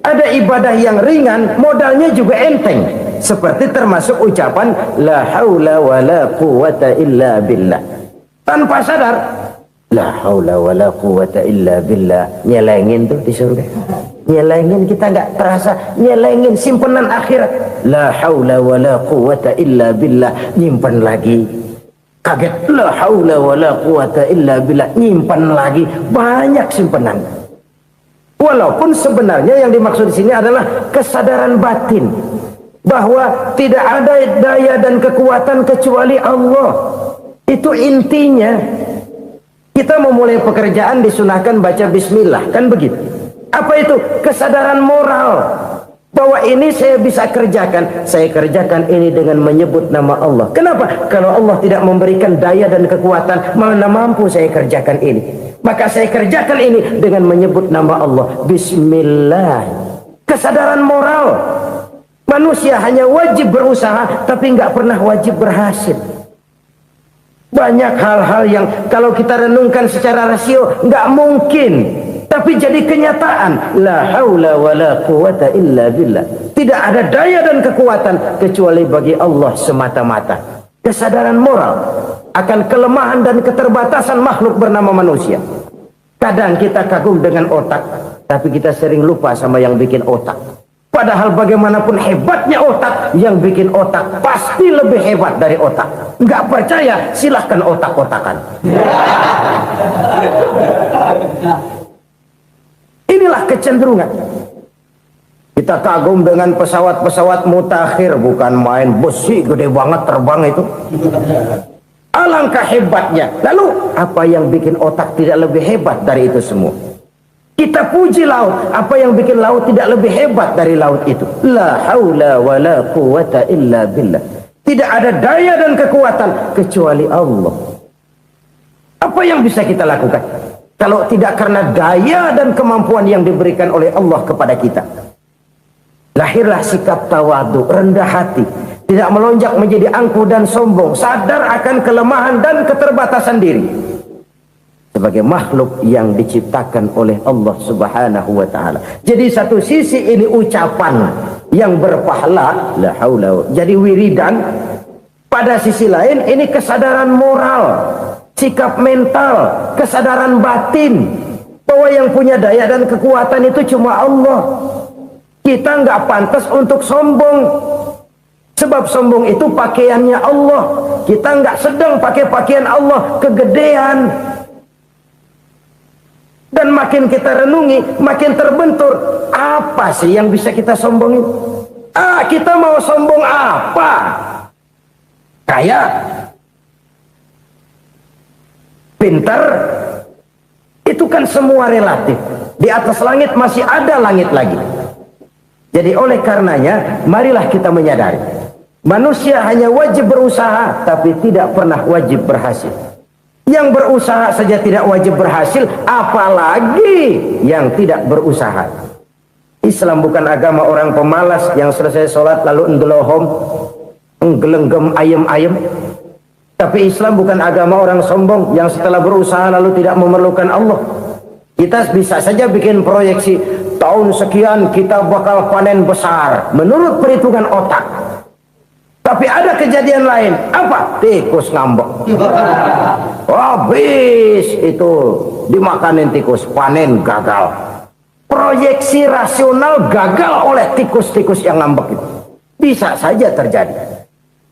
Ada ibadah yang ringan, modalnya juga enteng. Seperti termasuk ucapan la haula wa la quwwata illa billah. tanpa sadar. La haula wala quwata illa billah. Nyelengin tuh di surga. Nyelengin, kita nggak terasa. Nyelengin simpenan akhirat. La haula wala quwata illa billah. Nyimpen lagi. Kaget. La haula wala quwata illa billah. Nyimpen lagi. Banyak simpenan. Walaupun sebenarnya yang dimaksud di sini adalah kesadaran batin. Bahwa tidak ada daya dan kekuatan kecuali Allah. Itu intinya. Kita memulai pekerjaan disunahkan baca bismillah, kan begitu? Apa itu? Kesadaran moral bahwa ini saya bisa kerjakan. Saya kerjakan ini dengan menyebut nama Allah. Kenapa? Kalau Allah tidak memberikan daya dan kekuatan, mana mampu saya kerjakan ini. Maka saya kerjakan ini dengan menyebut nama Allah. Bismillah. Kesadaran moral. Manusia hanya wajib berusaha, tapi nggak pernah wajib berhasil. Banyak hal-hal yang kalau kita renungkan secara rasio nggak mungkin, tapi jadi kenyataan. La haula wala quwata illa billah. Tidak ada daya dan kekuatan kecuali bagi Allah semata-mata. Kesadaran moral akan kelemahan dan keterbatasan makhluk bernama manusia. Kadang kita kagum dengan otak, tapi kita sering lupa sama yang bikin otak. Padahal bagaimanapun hebatnya otak, yang bikin otak pasti lebih hebat dari otak. Nggak percaya, silahkan otak-otakan. Inilah kecenderungan. Kita kagum dengan pesawat-pesawat mutakhir, bukan main, besi gede banget terbang itu. Alangkah hebatnya. Lalu apa yang bikin otak tidak lebih hebat dari itu semua? Kita puji laut. Apa yang bikin laut tidak lebih hebat dari laut itu? La haula wa la quwata illa billah. Tidak ada daya dan kekuatan kecuali Allah. Apa yang bisa kita lakukan kalau tidak karena daya dan kemampuan yang diberikan oleh Allah kepada kita? Lahirlah sikap tawadu, rendah hati, tidak melonjak menjadi angkuh dan sombong, sadar akan kelemahan dan keterbatasan diri. Sebagai makhluk yang diciptakan oleh Allah Subhanahu wa ta'ala. Jadi satu sisi ini ucapan yang berpahala, la haula, jadi wiridan. Pada sisi lain ini kesadaran moral, sikap mental, kesadaran batin bahwa yang punya daya dan kekuatan itu cuma Allah. Kita nggak pantas untuk sombong, sebab sombong itu pakaiannya Allah. Kita nggak sedang pakai pakaian Allah, kegedean. Dan makin kita renungi, makin terbentur. Apa sih yang bisa kita sombongin? Kita mau sombong apa? Kaya? Pintar? Itu kan semua relatif. Di atas langit masih ada langit lagi. Jadi oleh karenanya, marilah kita menyadari. Manusia hanya wajib berusaha, tapi tidak pernah wajib berhasil. Yang berusaha saja tidak wajib berhasil, apalagi yang tidak berusaha. Islam bukan agama orang pemalas yang selesai sholat lalu ngelohom, nggelenggem ayem-ayem. Tapi Islam bukan agama orang sombong yang setelah berusaha lalu tidak memerlukan Allah. Kita bisa saja bikin proyeksi, tahun sekian kita bakal panen besar menurut perhitungan otak. Tapi ada kejadian lain. Apa? Tikus ngambek. Habis itu dimakanin tikus, panen gagal. Proyeksi rasional gagal oleh tikus-tikus yang ngambek itu. Bisa saja terjadi.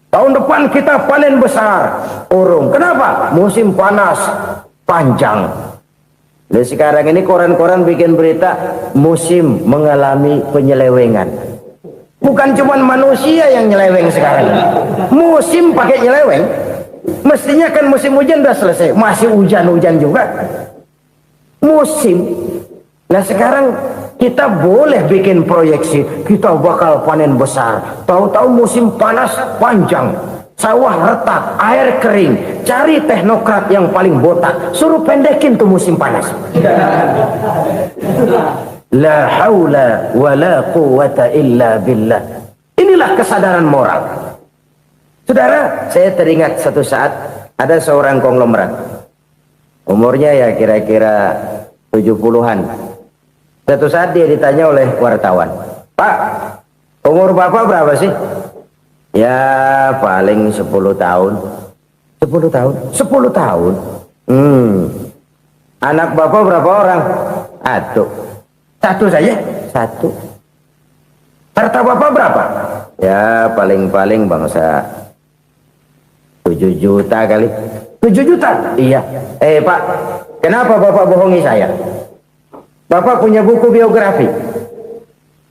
Tahun depan kita panen besar, urung. Kenapa? Musim panas panjang. Dan sekarang ini koran-koran bikin berita musim mengalami penyelewengan. Bukan cuma manusia yang nyeleweng sekarang. Musim pakai nyeleweng. Mestinya kan musim hujan udah selesai, masih hujan-hujan juga. Musim. Nah sekarang kita boleh bikin proyeksi, kita bakal panen besar. Tahu-tahu musim panas panjang, sawah retak, air kering. Cari teknokrat yang paling botak, suruh pendekin tuh musim panas. La haula wa la quwata illa billah. Inilah kesadaran moral. Saudara, saya teringat satu saat ada seorang konglomerat. Umurnya ya kira-kira 70-an. Satu saat dia ditanya oleh wartawan, "Pak, umur Bapak berapa sih?" "Ya paling 10 tahun. 10 tahun. 10 tahun. Anak bapak berapa orang? Satu saja. Satu. Harta bapak berapa? Ya paling-paling bangsa 7 juta kali. 7 juta? Iya. Pak, kenapa bapak bohongi saya? Bapak punya buku biografi.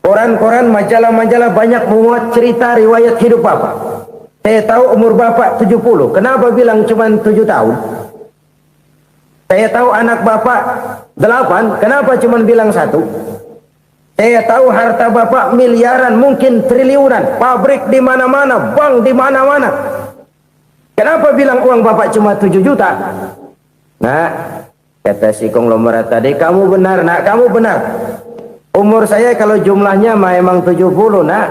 Koran-koran, majalah-majalah banyak memuat cerita riwayat hidup bapak. Saya tahu umur bapak 70. Kenapa bilang cuma 7 tahun? Saya tahu anak bapak 8. Kenapa cuma bilang 1? Saya tahu harta bapak miliaran, mungkin triliunan. Pabrik di mana-mana, bank di mana-mana. Kenapa bilang uang bapak cuma 7 juta? Nah, kata si konglomerat tadi, kamu benar nak, kamu benar. Umur saya kalau jumlahnya memang 70 nak.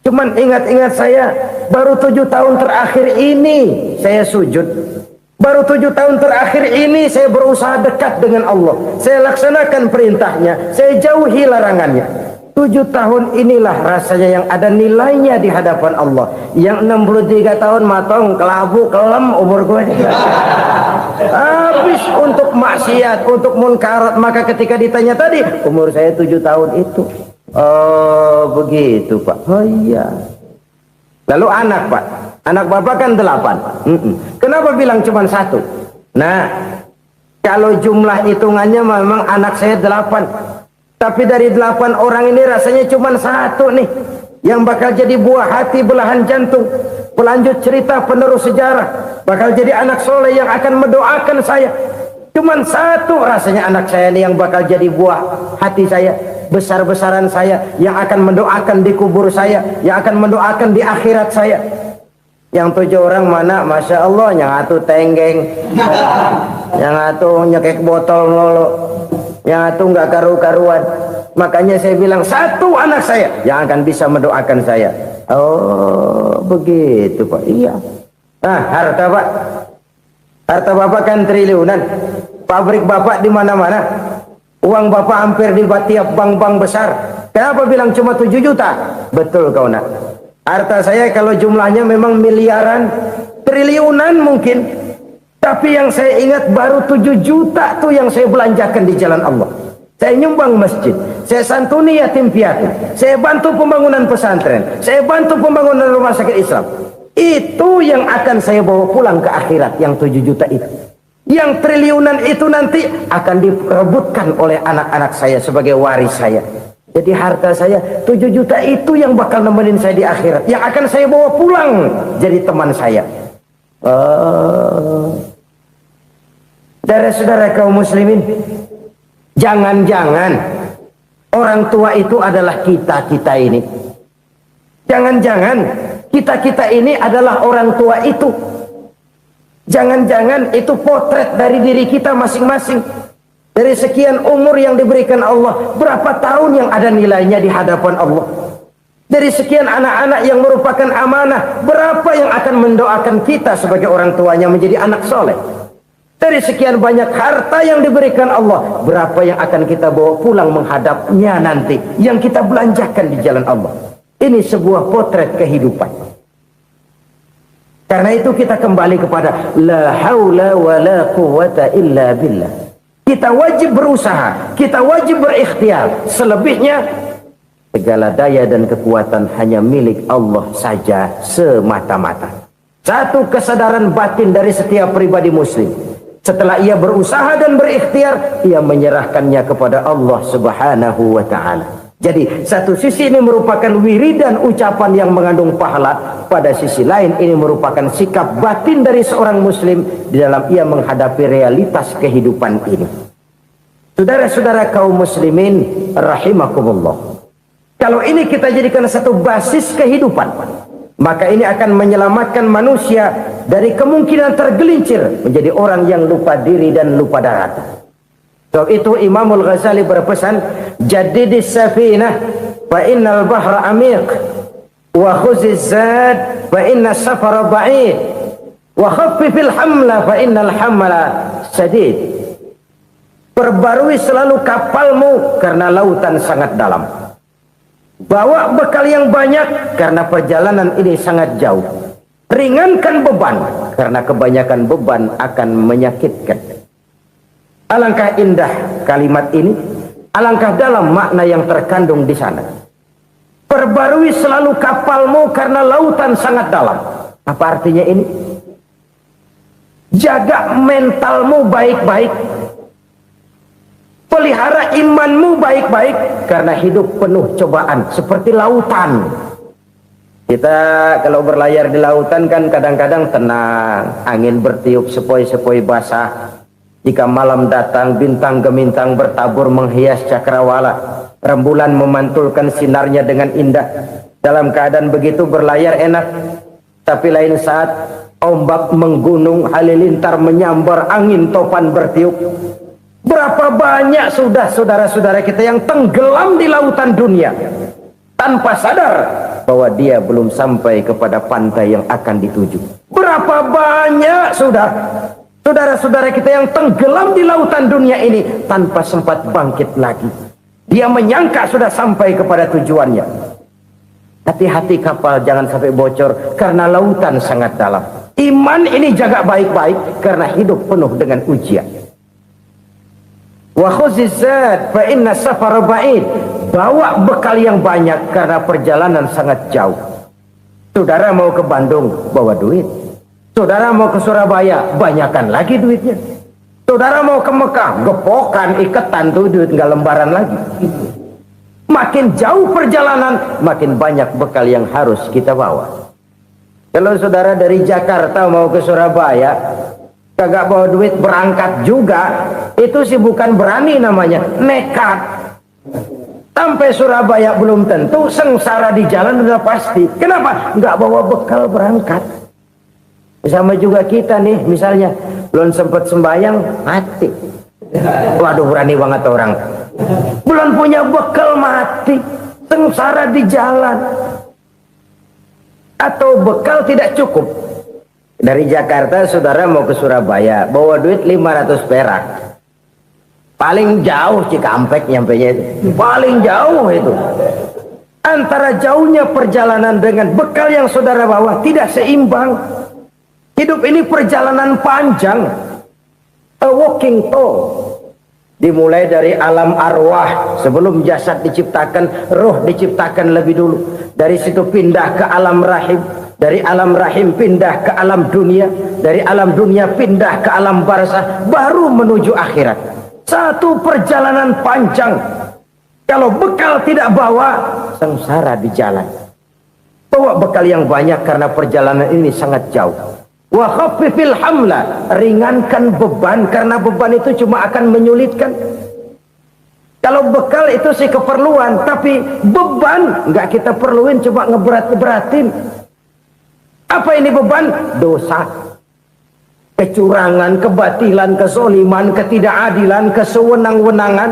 Cuman ingat-ingat saya, baru 7 tahun terakhir ini saya sujud. Baru 7 tahun terakhir ini saya berusaha dekat dengan Allah. Saya laksanakan perintahnya, saya jauhi larangannya. 7 tahun inilah rasanya yang ada nilainya di hadapan Allah. Yang 63 tahun matong, kelabu, kelem umur gue. Habis untuk maksiat, untuk munkarat. Maka ketika ditanya tadi, umur saya 7 tahun itu. Oh begitu Pak. Oh iya. Lalu anak Pak. Anak bapak kan 8. Kenapa bilang cuma 1? Nah, kalau jumlah hitungannya memang anak saya 8. Tapi dari 8 orang ini rasanya cuma 1 nih yang bakal jadi buah hati, belahan jantung, pelanjut cerita, penerus sejarah, bakal jadi anak soleh yang akan mendoakan saya. Cuman 1 rasanya anak saya nih yang bakal jadi buah hati saya, besar-besaran saya, yang akan mendoakan di kubur saya, yang akan mendoakan di akhirat saya. Yang 7 orang mana? Masya Allah, yang 1 tenggeng, yang 1 nyekek botol lolo, yang 1 nggak karu-karuan. Makanya saya bilang 1 anak saya yang akan bisa mendoakan saya. Oh begitu Pak. Iya. Nah harta Pak, harta bapak kan triliunan. Pabrik bapak di mana-mana. Uang bapak hampir di tiap bank-bank besar. Kenapa bilang cuma 7 juta? Betul kau nak. Harta saya kalau jumlahnya memang miliaran, triliunan mungkin. Tapi yang saya ingat baru 7 juta tuh yang saya belanjakan di jalan Allah. Saya nyumbang masjid, saya santuni yatim piatu, saya bantu pembangunan pesantren, saya bantu pembangunan rumah sakit Islam. Itu yang akan saya bawa pulang ke akhirat, yang 7 juta itu. Yang triliunan itu nanti akan diperebutkan oleh anak-anak saya sebagai waris saya. Jadi harta saya 7 juta itu yang bakal nemenin saya di akhirat, yang akan saya bawa pulang jadi teman saya. Saudara-saudara kaum muslimin, jangan-jangan orang tua itu adalah kita-kita ini. Jangan-jangan kita-kita ini adalah orang tua itu. Jangan-jangan itu potret dari diri kita masing-masing. Dari sekian umur yang diberikan Allah, berapa tahun yang ada nilainya di hadapan Allah? Dari sekian anak-anak yang merupakan amanah, berapa yang akan mendoakan kita sebagai orang tuanya menjadi anak soleh? Dari sekian banyak harta yang diberikan Allah, berapa yang akan kita bawa pulang menghadapnya nanti, yang kita belanjakan di jalan Allah? Ini sebuah potret kehidupan. Karena itu kita kembali kepada la haula wa la quwwata illa billah. Kita wajib berusaha, kita wajib berikhtiar. Selebihnya segala daya dan kekuatan hanya milik Allah saja semata-mata. Satu kesadaran batin dari setiap pribadi muslim. Setelah ia berusaha dan berikhtiar, ia menyerahkannya kepada Allah Subhanahu wa ta'ala. Jadi satu sisi ini merupakan wiridan ucapan yang mengandung pahala, pada sisi lain ini merupakan sikap batin dari seorang muslim di dalam ia menghadapi realitas kehidupan ini. Saudara-saudara kaum muslimin rahimakumullah, kalau ini kita jadikan satu basis kehidupan, maka ini akan menyelamatkan manusia dari kemungkinan tergelincir menjadi orang yang lupa diri dan lupa darat. Sebab itu Imamul Ghazali berpesan, jadidis safinah fa innal bahra amiq, wa khuziz zad fa inna safara ba'id, wa khaffifil hamla fa innal hamla sadid. Perbarui selalu kapalmu karena lautan sangat dalam. Bawa bekal yang banyak karena perjalanan ini sangat jauh. Ringankan beban, karena kebanyakan beban akan menyakitkan. Alangkah indah kalimat ini, alangkah dalam makna yang terkandung di sana. Perbarui selalu kapalmu karena lautan sangat dalam. Apa artinya ini? Jaga mentalmu baik-baik. Pelihara imanmu baik-baik, karena hidup penuh cobaan seperti lautan. Kita kalau berlayar di lautan kan kadang-kadang tenang, angin bertiup sepoi-sepoi basah. Jika malam datang, bintang gemintang bertabur menghias cakrawala. Rembulan memantulkan sinarnya dengan indah. Dalam keadaan begitu berlayar enak. Tapi lain saat ombak menggunung, halilintar menyambar, angin topan bertiup. Berapa banyak sudah saudara-saudara kita yang tenggelam di lautan dunia tanpa sadar bahwa dia belum sampai kepada pantai yang akan dituju. Berapa banyak sudah saudara-saudara kita yang tenggelam di lautan dunia ini tanpa sempat bangkit lagi. Dia menyangka sudah sampai kepada tujuannya. Hati-hati kapal jangan sampai bocor karena lautan sangat dalam. Iman ini jaga baik-baik karena hidup penuh dengan ujian. Wa khuzizat fa inna safara ba'id. Bawa bekal yang banyak karena perjalanan sangat jauh. Saudara mau ke Bandung, bawa duit. Saudara mau ke Surabaya, banyakkan lagi duitnya. Saudara mau ke Mekah, gepokan, iketan tuh duit nggak lembaran lagi. Makin jauh perjalanan, makin banyak bekal yang harus kita bawa. Kalau saudara dari Jakarta mau ke Surabaya, kagak bawa duit berangkat juga, itu sih bukan berani namanya, nekat. Sampai Surabaya belum tentu, sengsara di jalan udah pasti. Kenapa? Nggak bawa bekal berangkat. Sama juga kita nih, misalnya belum sempat sembahyang, mati. Waduh, berani banget orang. Belum punya bekal, mati. Sengsara di jalan. Atau bekal tidak cukup. Dari Jakarta saudara mau ke Surabaya, bawa duit 500 perak. Paling jauh Cikampek nyampenya itu. Paling jauh itu. Antara jauhnya perjalanan dengan bekal yang saudara bawa tidak seimbang. Hidup ini perjalanan panjang. A walking tour. Dimulai dari alam arwah. Sebelum jasad diciptakan, roh diciptakan lebih dulu. Dari situ pindah ke alam rahim. Dari alam rahim pindah ke alam dunia. Dari alam dunia pindah ke alam barzah. Baru menuju akhirat. Satu perjalanan panjang. Kalau bekal tidak bawa, sengsara di jalan. Bawa bekal yang banyak karena perjalanan ini sangat jauh. Wa khaffifil hamla, ringankan beban karena beban itu cuma akan menyulitkan. Kalau bekal itu sih keperluan, tapi beban nggak kita perluin, cuma ngeberat-beratin. Apa ini beban? Dosa. Kecurangan, kebatilan, kezoliman, ketidakadilan, kesewenang-wenangan.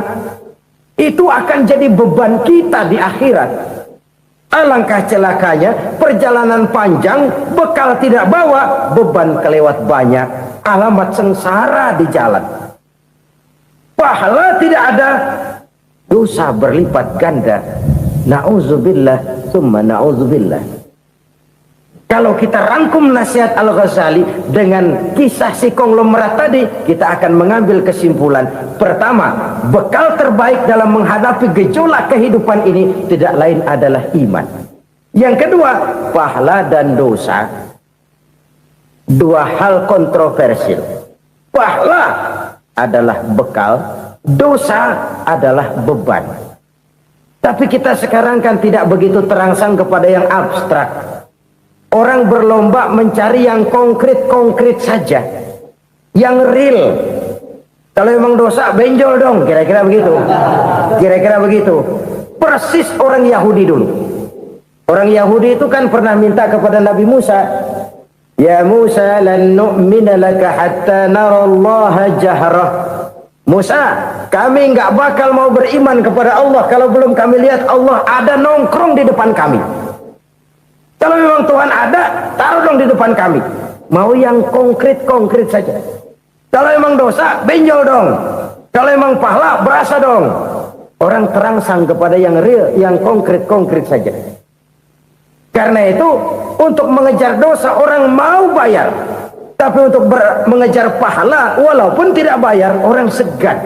Itu akan jadi beban kita di akhirat. Alangkah celakanya, perjalanan panjang, bekal tidak bawa, beban kelewat banyak, alamat sengsara di jalan. Pahala tidak ada, dosa berlipat ganda. Na'udzubillah, summa na'udzubillah. Kalau kita rangkum nasihat Al-Ghazali dengan kisah si konglomerat tadi, kita akan mengambil kesimpulan. Pertama, bekal terbaik dalam menghadapi gejolak kehidupan ini tidak lain adalah iman. Yang kedua, pahala dan dosa. Dua hal kontroversial. Pahala adalah bekal, dosa adalah beban. Tapi kita sekarang kan tidak begitu terangsang kepada yang abstrak. Orang berlomba mencari yang konkret-konkret saja. Yang real. Kalau memang dosa, benjol dong. Kira-kira begitu. Kira-kira begitu. Persis orang Yahudi dulu. Orang Yahudi itu kan pernah minta kepada Nabi Musa. Ya Musa, lan nu'mina laka hatta narallaha jahrah. Musa, kami nggak bakal mau beriman kepada Allah kalau belum kami lihat Allah ada nongkrong di depan kami. Kalau memang Tuhan ada, taruh dong di depan kami. Mau yang konkret-konkret saja. Kalau memang dosa, benjol dong. Kalau memang pahala, berasa dong. Orang terangsang kepada yang real, yang konkret-konkret saja. Karena itu untuk mengejar dosa orang mau bayar, tapi untuk mengejar pahala walaupun tidak bayar orang segan.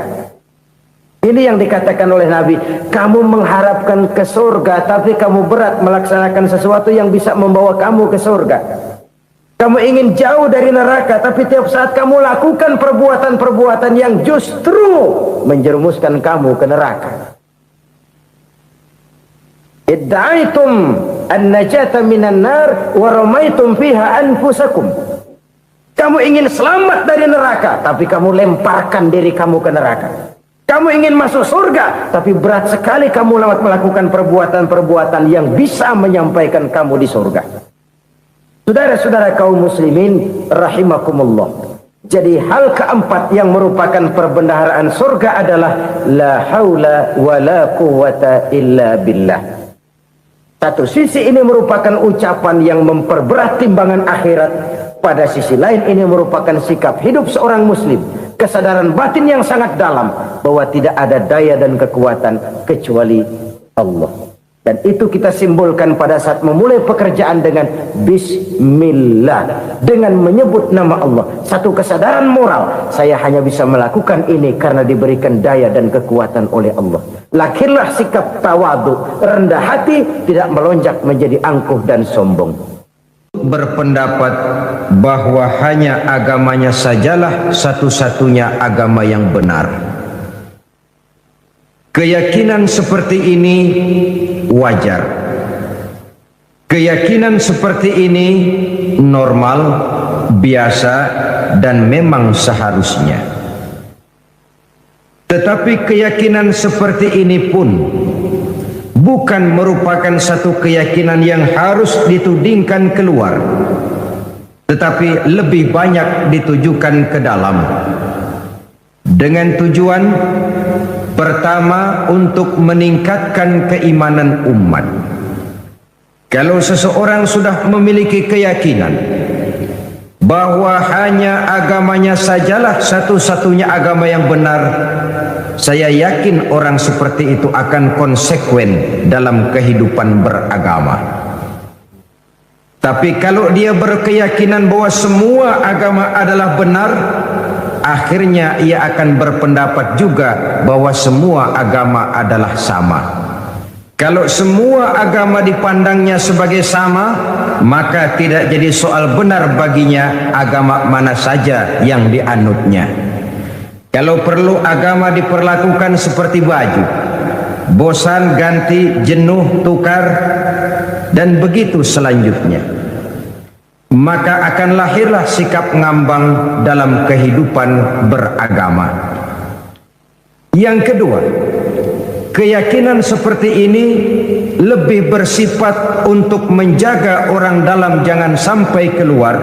Ini yang dikatakan oleh Nabi, kamu mengharapkan ke surga tapi kamu berat melaksanakan sesuatu yang bisa membawa kamu ke surga. Kamu ingin jauh dari neraka, tapi tiap saat kamu lakukan perbuatan-perbuatan yang justru menjerumuskan kamu ke neraka. Idda'aitum an-najata minan nar wa ramaitum fiha anfusakum. Kamu ingin selamat dari neraka, tapi kamu lemparkan diri kamu ke neraka. Kamu ingin masuk surga, tapi berat sekali kamu melakukan perbuatan-perbuatan yang bisa menyampaikan kamu di surga. Saudara-saudara kaum muslimin rahimakumullah. Jadi hal keempat yang merupakan perbendaharaan surga adalah la haula wa la quwwata illa billah. Satu sisi ini merupakan ucapan yang memperberat timbangan akhirat. Pada sisi lain ini merupakan sikap hidup seorang muslim. Kesadaran batin yang sangat dalam bahwa tidak ada daya dan kekuatan kecuali Allah. Dan itu kita simbolkan pada saat memulai pekerjaan dengan Bismillah. Dengan menyebut nama Allah. Satu kesadaran moral. Saya hanya bisa melakukan ini karena diberikan daya dan kekuatan oleh Allah. Lahirlah sikap tawadu, rendah hati, tidak melonjak menjadi angkuh dan sombong. Berpendapat bahwa hanya agamanya sajalah satu-satunya agama yang benar. Keyakinan seperti ini wajar. Keyakinan seperti ini normal, biasa, dan memang seharusnya. Tetapi keyakinan seperti ini pun bukan merupakan satu keyakinan yang harus ditudingkan keluar, tetapi lebih banyak ditujukan ke dalam. Dengan tujuan pertama untuk meningkatkan keimanan umat. Kalau seseorang sudah memiliki keyakinan bahwa hanya agamanya sajalah satu-satunya agama yang benar, saya yakin orang seperti itu akan konsekuen dalam kehidupan beragama. Tapi kalau dia berkeyakinan bahwa semua agama adalah benar, akhirnya ia akan berpendapat juga bahwa semua agama adalah sama. Kalau semua agama dipandangnya sebagai sama, maka tidak jadi soal benar baginya agama mana saja yang dianutnya. Kalau perlu agama diperlakukan seperti baju, bosan ganti, jenuh tukar, dan begitu selanjutnya, maka akan lahirlah sikap ngambang dalam kehidupan beragama. Yang kedua, keyakinan seperti ini lebih bersifat untuk menjaga orang dalam jangan sampai keluar,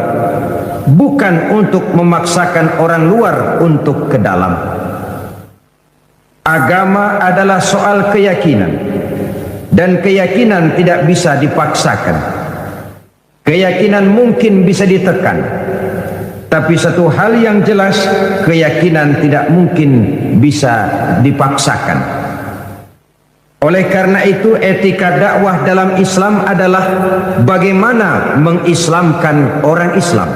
bukan untuk memaksakan orang luar untuk ke dalam. Agama adalah soal keyakinan, dan keyakinan tidak bisa dipaksakan. Keyakinan mungkin bisa ditekan, tapi satu hal yang jelas, keyakinan tidak mungkin bisa dipaksakan. Oleh karena itu, etika dakwah dalam Islam adalah bagaimana mengislamkan orang Islam,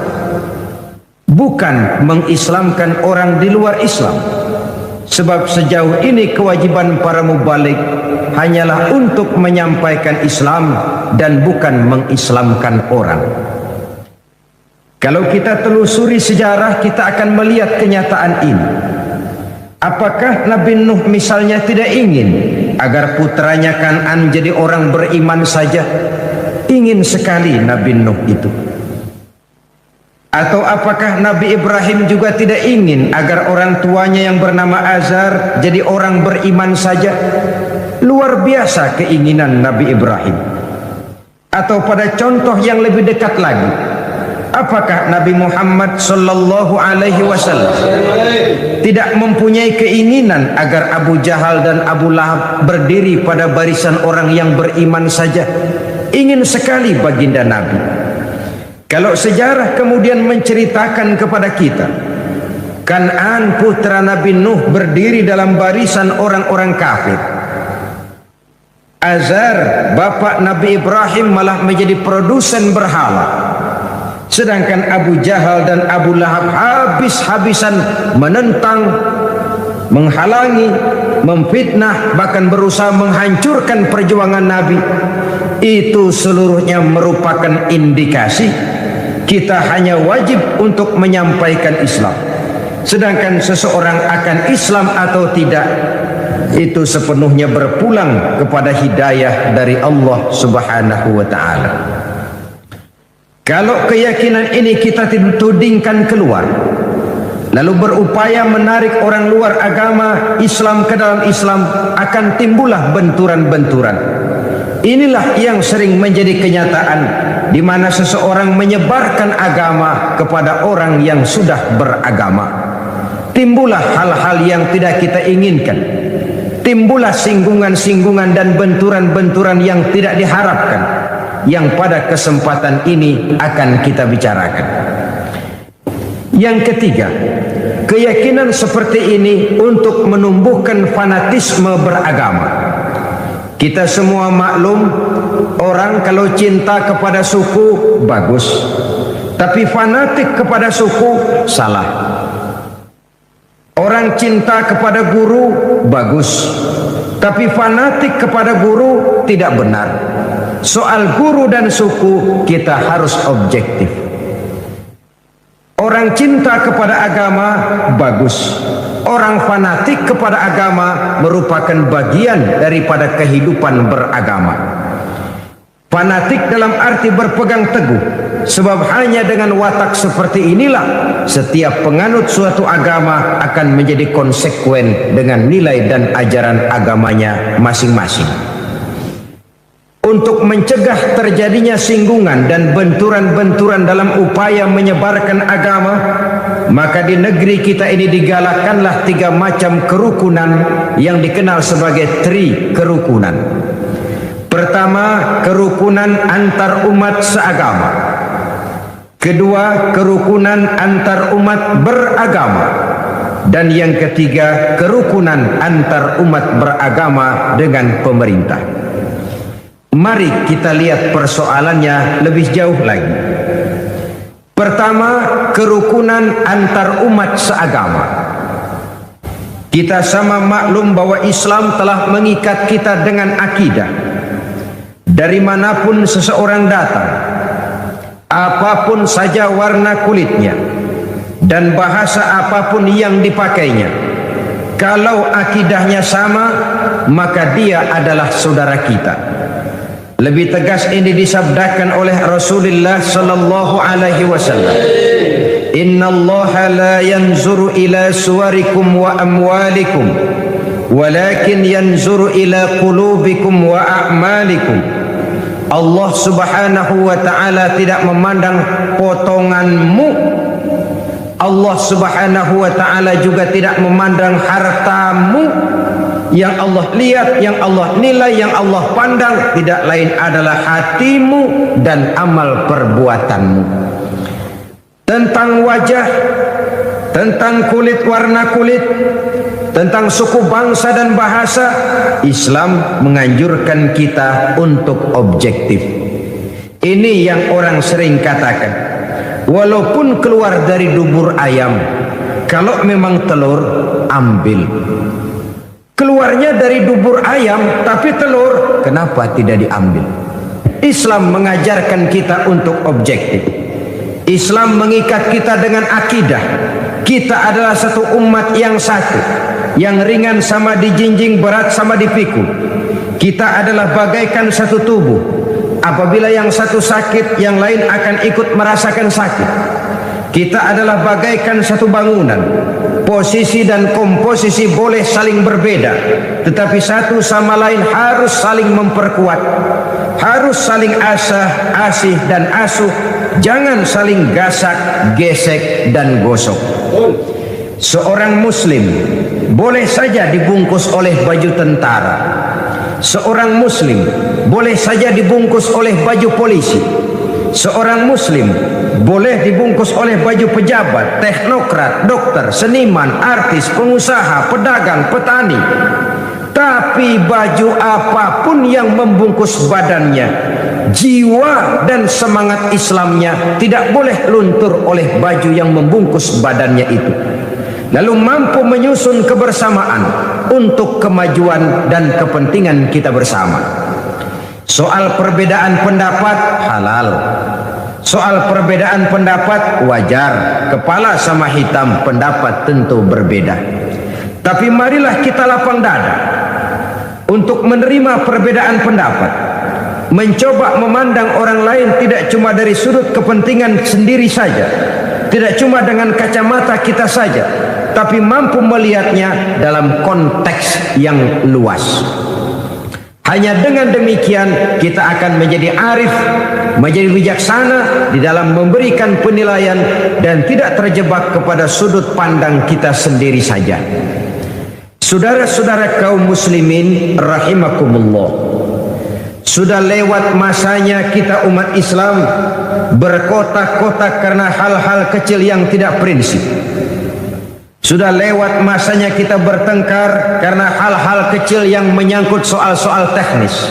bukan mengislamkan orang di luar Islam. Sebab sejauh ini kewajiban para mubalik hanyalah untuk menyampaikan Islam dan bukan mengislamkan orang. Kalau kita telusuri sejarah, kita akan melihat kenyataan ini. Apakah Nabi Nuh misalnya tidak ingin agar putranya Kan'an jadi orang beriman saja? Ingin sekali Nabi Nuh itu. Atau apakah Nabi Ibrahim juga tidak ingin agar orang tuanya yang bernama Azar jadi orang beriman saja? Luar biasa keinginan Nabi Ibrahim. Atau pada contoh yang lebih dekat lagi, apakah Nabi Muhammad sallallahu alaihi wasallam tidak mempunyai keinginan agar Abu Jahal dan Abu Lahab berdiri pada barisan orang yang beriman saja? Ingin sekali baginda Nabi. Kalau sejarah kemudian menceritakan kepada kita, Kan'an putra Nabi Nuh berdiri dalam barisan orang-orang kafir, Azar, bapak Nabi Ibrahim, malah menjadi produsen berhala. Sedangkan Abu Jahal dan Abu Lahab habis-habisan menentang, menghalangi, memfitnah, bahkan berusaha menghancurkan perjuangan Nabi. Itu seluruhnya merupakan indikasi kita hanya wajib untuk menyampaikan Islam. Sedangkan seseorang akan Islam atau tidak, itu sepenuhnya berpulang kepada hidayah dari Allah Subhanahu wa ta'ala. Kalau keyakinan ini kita tudingkan keluar, lalu berupaya menarik orang luar agama Islam ke dalam Islam, akan timbullah benturan-benturan. Inilah yang sering menjadi kenyataan di mana seseorang menyebarkan agama kepada orang yang sudah beragama. Timbullah hal-hal yang tidak kita inginkan. Timbullah singgungan-singgungan dan benturan-benturan yang tidak diharapkan, yang pada kesempatan ini akan kita bicarakan. Yang ketiga, keyakinan seperti ini untuk menumbuhkan fanatisme beragama. Kita semua maklum, orang kalau cinta kepada suku bagus, tapi fanatik kepada suku salah. Orang cinta kepada guru bagus, tapi fanatik kepada guru tidak benar. Soal guru dan suku kita harus objektif. Orang cinta kepada agama bagus, orang fanatik kepada agama merupakan bagian daripada kehidupan beragama. Fanatik dalam arti berpegang teguh, sebab hanya dengan watak seperti inilah setiap penganut suatu agama akan menjadi konsekuen dengan nilai dan ajaran agamanya masing-masing. Untuk mencegah terjadinya singgungan dan benturan-benturan dalam upaya menyebarkan agama, maka di negeri kita ini digalakkanlah 3 macam kerukunan yang dikenal sebagai tri kerukunan. Pertama, kerukunan antar umat seagama. Kedua, kerukunan antar umat beragama. Dan yang ketiga, kerukunan antar umat beragama dengan pemerintah. Mari kita lihat persoalannya lebih jauh lagi. Pertama, kerukunan antar umat seagama. Kita sama maklum bahwa Islam telah mengikat kita dengan akidah. Dari manapun seseorang datang, apapun saja warna kulitnya dan bahasa apapun yang dipakainya, kalau akidahnya sama, maka dia adalah saudara kita. Lebih tegas ini disabdakan oleh Rasulullah sallallahu alaihi wasallam. Innallaha la yanzuru ila suwarikum wa amwalikum, walakin yanzuru ila qulubikum wa a'malikum. Allah Subhanahu wa ta'ala tidak memandang potonganmu. Allah Subhanahu wa ta'ala juga tidak memandang hartamu. Yang Allah lihat, yang Allah nilai, yang Allah pandang tidak lain adalah hatimu dan amal perbuatanmu. Tentang wajah, tentang kulit, warna kulit, tentang suku, bangsa dan bahasa, Islam menganjurkan kita untuk objektif. Ini yang orang sering katakan, walaupun keluar dari dubur ayam, kalau memang telur, ambil. Keluarnya dari dubur ayam, tapi telur, kenapa tidak diambil? Islam mengajarkan kita untuk objektif. Islam mengikat kita dengan akidah. Kita adalah satu umat yang satu, yang ringan sama dijinjing, berat sama dipikul. Kita adalah bagaikan satu tubuh. Apabila yang satu sakit, yang lain akan ikut merasakan sakit. Kita adalah bagaikan satu bangunan. Posisi dan komposisi boleh saling berbeda, tetapi satu sama lain harus saling memperkuat, harus saling asih dan asuh. Jangan saling gasak, gesek dan gosok. Seorang muslim boleh saja dibungkus oleh baju tentara. Seorang muslim boleh saja dibungkus oleh baju polisi. Seorang muslim boleh dibungkus oleh baju pejabat, teknokrat, dokter, seniman, artis, pengusaha, pedagang, petani. Tapi baju apapun yang membungkus badannya, jiwa dan semangat Islamnya tidak boleh luntur oleh baju yang membungkus badannya itu. Lalu mampu menyusun kebersamaan untuk kemajuan dan kepentingan kita bersama. Soal perbedaan pendapat halal, soal perbedaan pendapat wajar. Kepala sama hitam pendapat tentu berbeda. Tapi marilah kita lapang dada untuk menerima perbedaan pendapat, mencoba memandang orang lain tidak cuma dari sudut kepentingan sendiri saja, tidak cuma dengan kacamata kita saja, tapi mampu melihatnya dalam konteks yang luas. Hanya dengan demikian kita akan menjadi arif, menjadi bijaksana di dalam memberikan penilaian dan tidak terjebak kepada sudut pandang kita sendiri saja. Saudara-saudara kaum muslimin rahimakumullah, sudah lewat masanya kita umat Islam berkotak-kotak karena hal-hal kecil yang tidak prinsip. Sudah lewat masanya kita bertengkar karena hal-hal kecil yang menyangkut soal-soal teknis.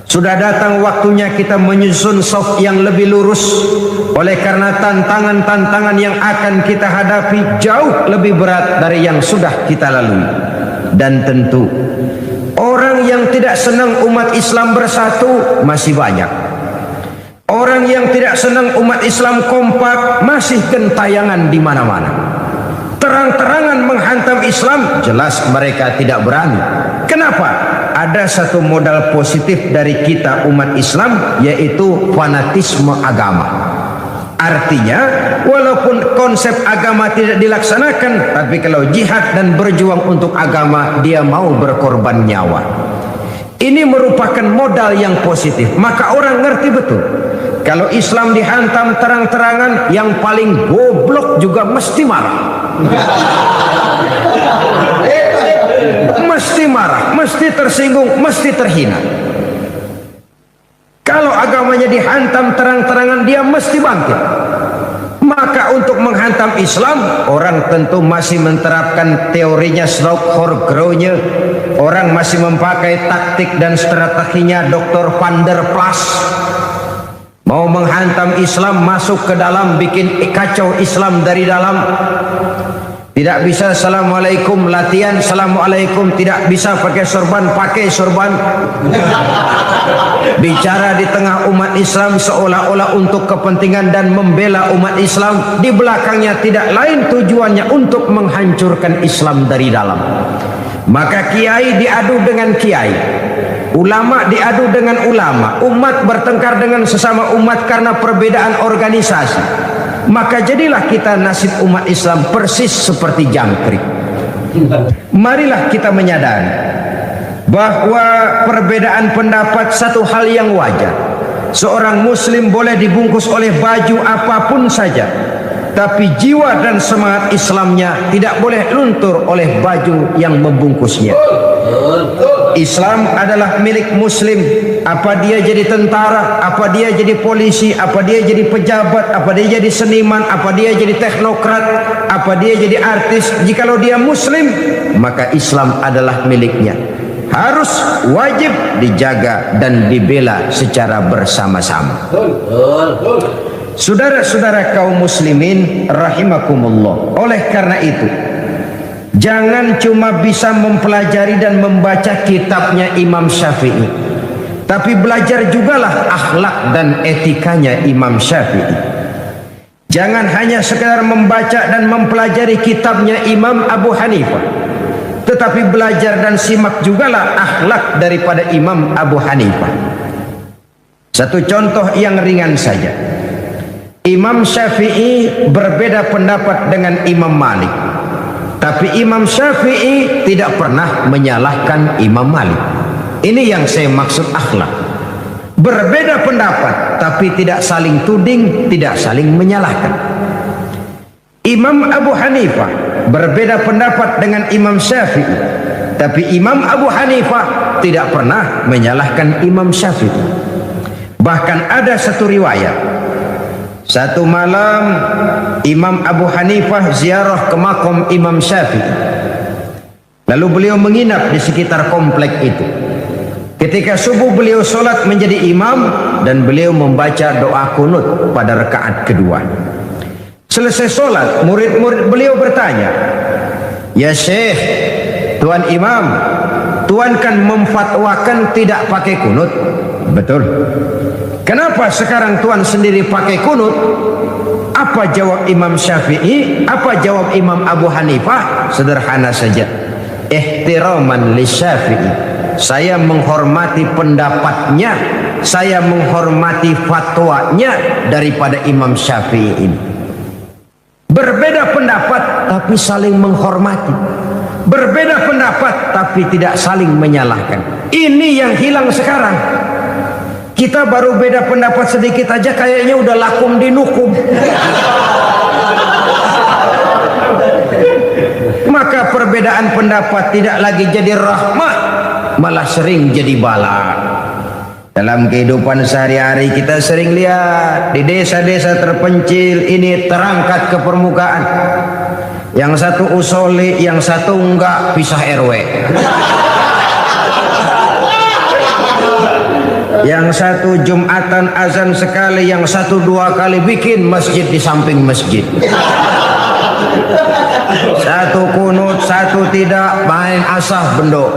Sudah datang waktunya kita menyusun saf yang lebih lurus. Oleh karena tantangan-tantangan yang akan kita hadapi jauh lebih berat dari yang sudah kita lalui. Dan tentu orang yang tidak senang umat Islam bersatu masih banyak. Orang yang tidak senang umat Islam kompak masih gentayangan di mana-mana. Terang-terangan menghantam Islam jelas mereka tidak berani. Kenapa? Ada satu modal positif dari kita umat Islam, yaitu fanatisme agama. Artinya walaupun konsep agama tidak dilaksanakan, tapi kalau jihad dan berjuang untuk agama, dia mau berkorban nyawa. Ini merupakan modal yang positif. Maka orang ngerti betul, kalau Islam dihantam terang-terangan, yang paling goblok juga mesti marah. Mesti marah, mesti tersinggung, mesti terhina. Kalau agamanya dihantam terang-terangan, dia mesti bangkit. Maka untuk menghantam Islam, orang tentu masih menerapkan teorinya Slaughter-Gronye. Orang masih memakai taktik dan strateginya Dr. Van der Plas. Mau menghantam Islam, masuk ke dalam, bikin kacau Islam dari dalam. Tidak bisa assalamualaikum latihan, assalamualaikum. Tidak bisa pakai sorban, pakai sorban. Bicara di tengah umat Islam seolah-olah untuk kepentingan dan membela umat Islam. Di belakangnya tidak lain tujuannya untuk menghancurkan Islam dari dalam. Maka kiai diadu dengan kiai, ulama diadu dengan ulama, umat bertengkar dengan sesama umat karena perbedaan organisasi. Maka jadilah kita nasib umat Islam persis seperti jangkrik. Marilah kita menyadari bahwa perbedaan pendapat satu hal yang wajar. Seorang muslim boleh dibungkus oleh baju apapun saja, tapi jiwa dan semangat Islamnya tidak boleh luntur oleh baju yang membungkusnya. Islam adalah milik muslim. Apa dia jadi tentara, apa dia jadi polisi, apa dia jadi pejabat, apa dia jadi seniman, apa dia jadi teknokrat, apa dia jadi artis, jikalau dia muslim, maka Islam adalah miliknya. Harus wajib dijaga dan dibela secara bersama-sama. Saudara-saudara kaum muslimin rahimakumullah, oleh karena itu jangan cuma bisa mempelajari dan membaca kitabnya Imam Syafi'i, tapi belajar jugalah akhlak dan etikanya Imam Syafi'i. Jangan hanya sekedar membaca dan mempelajari kitabnya Imam Abu Hanifah, tetapi belajar dan simak jugalah akhlak daripada Imam Abu Hanifah. Satu contoh yang ringan saja. Imam Syafi'i berbeda pendapat dengan Imam Malik, tapi Imam Syafi'i tidak pernah menyalahkan Imam Malik. Ini yang saya maksud akhlak. Berbeda pendapat, tapi tidak saling tuding, tidak saling menyalahkan. Imam Abu Hanifah berbeda pendapat dengan Imam Syafi'i, tapi Imam Abu Hanifah tidak pernah menyalahkan Imam Syafi'i. Bahkan ada satu riwayat, satu malam Imam Abu Hanifah ziarah ke makam Imam Syafi'i. Lalu beliau menginap di sekitar komplek itu. Ketika subuh beliau sholat menjadi imam dan beliau membaca doa kunut pada rakaat kedua. Selesai sholat, murid-murid beliau bertanya, "Ya Syekh, Tuan Imam, Tuan kan memfatwakan tidak pakai kunut." "Betul." "Kenapa sekarang Tuan sendiri pakai kunut?" Apa jawab Imam Syafi'i? Apa jawab Imam Abu Hanifah? Sederhana saja. Ihtiraman li Syafi'i. Saya menghormati pendapatnya, saya menghormati fatwanya daripada Imam Syafi'i ini. Berbeda pendapat tapi saling menghormati. Berbeda pendapat tapi tidak saling menyalahkan. Ini yang hilang sekarang. Kita baru beda pendapat sedikit aja kayaknya udah lakum dinukum. Maka perbedaan pendapat tidak lagi jadi rahmat, malah sering jadi bala. Dalam kehidupan sehari-hari kita sering lihat di desa-desa terpencil ini terangkat ke permukaan. Yang satu usoli, yang satu enggak, pisah RW. Yang satu Jumatan azan sekali, yang satu 2 kali bikin masjid di samping masjid. Satu kunut, satu tidak, main asah bendok.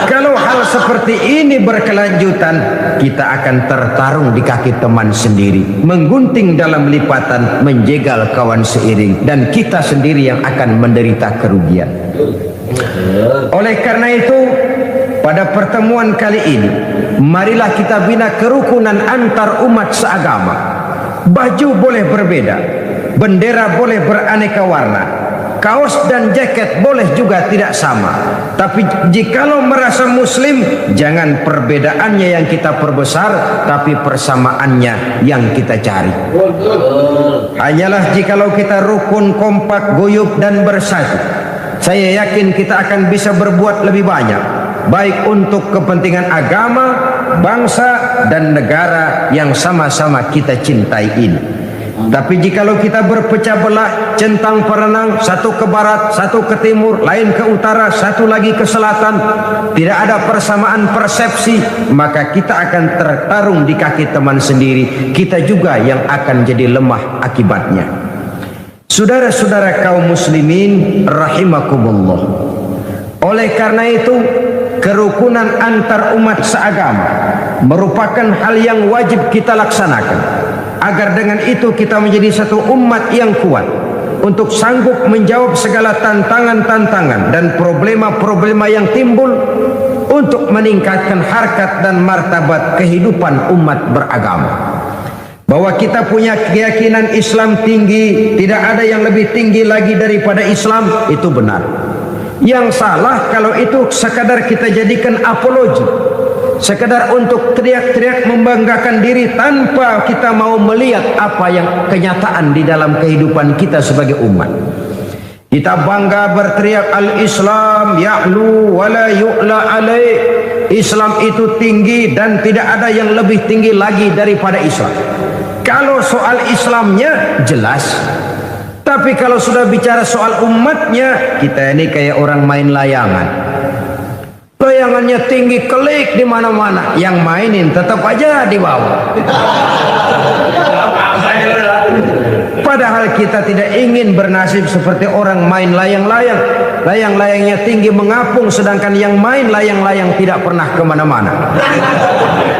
Kalau hal seperti ini berkelanjutan, kita akan tertarung di kaki teman sendiri, menggunting dalam lipatan, menjegal kawan seiring, dan kita sendiri yang akan menderita kerugian. Oleh karena itu, pada pertemuan kali ini, marilah kita bina kerukunan antar umat seagama. Baju boleh berbeda, bendera boleh beraneka warna, kaos dan jaket boleh juga tidak sama. Tapi jikalau merasa muslim, jangan perbedaannya yang kita perbesar, tapi persamaannya yang kita cari. Hanyalah jikalau kita rukun, kompak, guyup dan bersatu, saya yakin kita akan bisa berbuat lebih banyak, baik untuk kepentingan agama, bangsa dan negara yang sama-sama kita cintai ini. Tapi jikalau kita berpecah belah, centang perenang, satu ke barat, satu ke timur, lain ke utara, satu lagi ke selatan, tidak ada persamaan persepsi, maka kita akan tertarung di kaki teman sendiri. Kita juga yang akan jadi lemah akibatnya. Saudara-saudara kaum muslimin rahimakumullah. Oleh karena itu, kerukunan antar umat seagama merupakan hal yang wajib kita laksanakan, agar dengan itu kita menjadi satu umat yang kuat untuk sanggup menjawab segala tantangan-tantangan dan problema-problema yang timbul, untuk meningkatkan harkat dan martabat kehidupan umat beragama. Bahwa kita punya keyakinan Islam tinggi, tidak ada yang lebih tinggi lagi daripada Islam, itu benar. Yang salah kalau itu sekadar kita jadikan apologi, sekedar untuk teriak-teriak membanggakan diri tanpa kita mau melihat apa yang kenyataan di dalam kehidupan kita sebagai umat. Kita bangga berteriak al-Islam ya'lu wa la yu'la alaih. Islam itu tinggi dan tidak ada yang lebih tinggi lagi daripada Islam. Kalau soal Islamnya jelas. Tapi kalau sudah bicara soal umatnya, kita ini kayak orang main layangan. Layangannya tinggi kelik di mana-mana, yang mainin tetap aja di bawah. Padahal kita tidak ingin bernasib seperti orang main layang-layang. Layang-layangnya tinggi mengapung, sedangkan yang main layang-layang tidak pernah kemana-mana.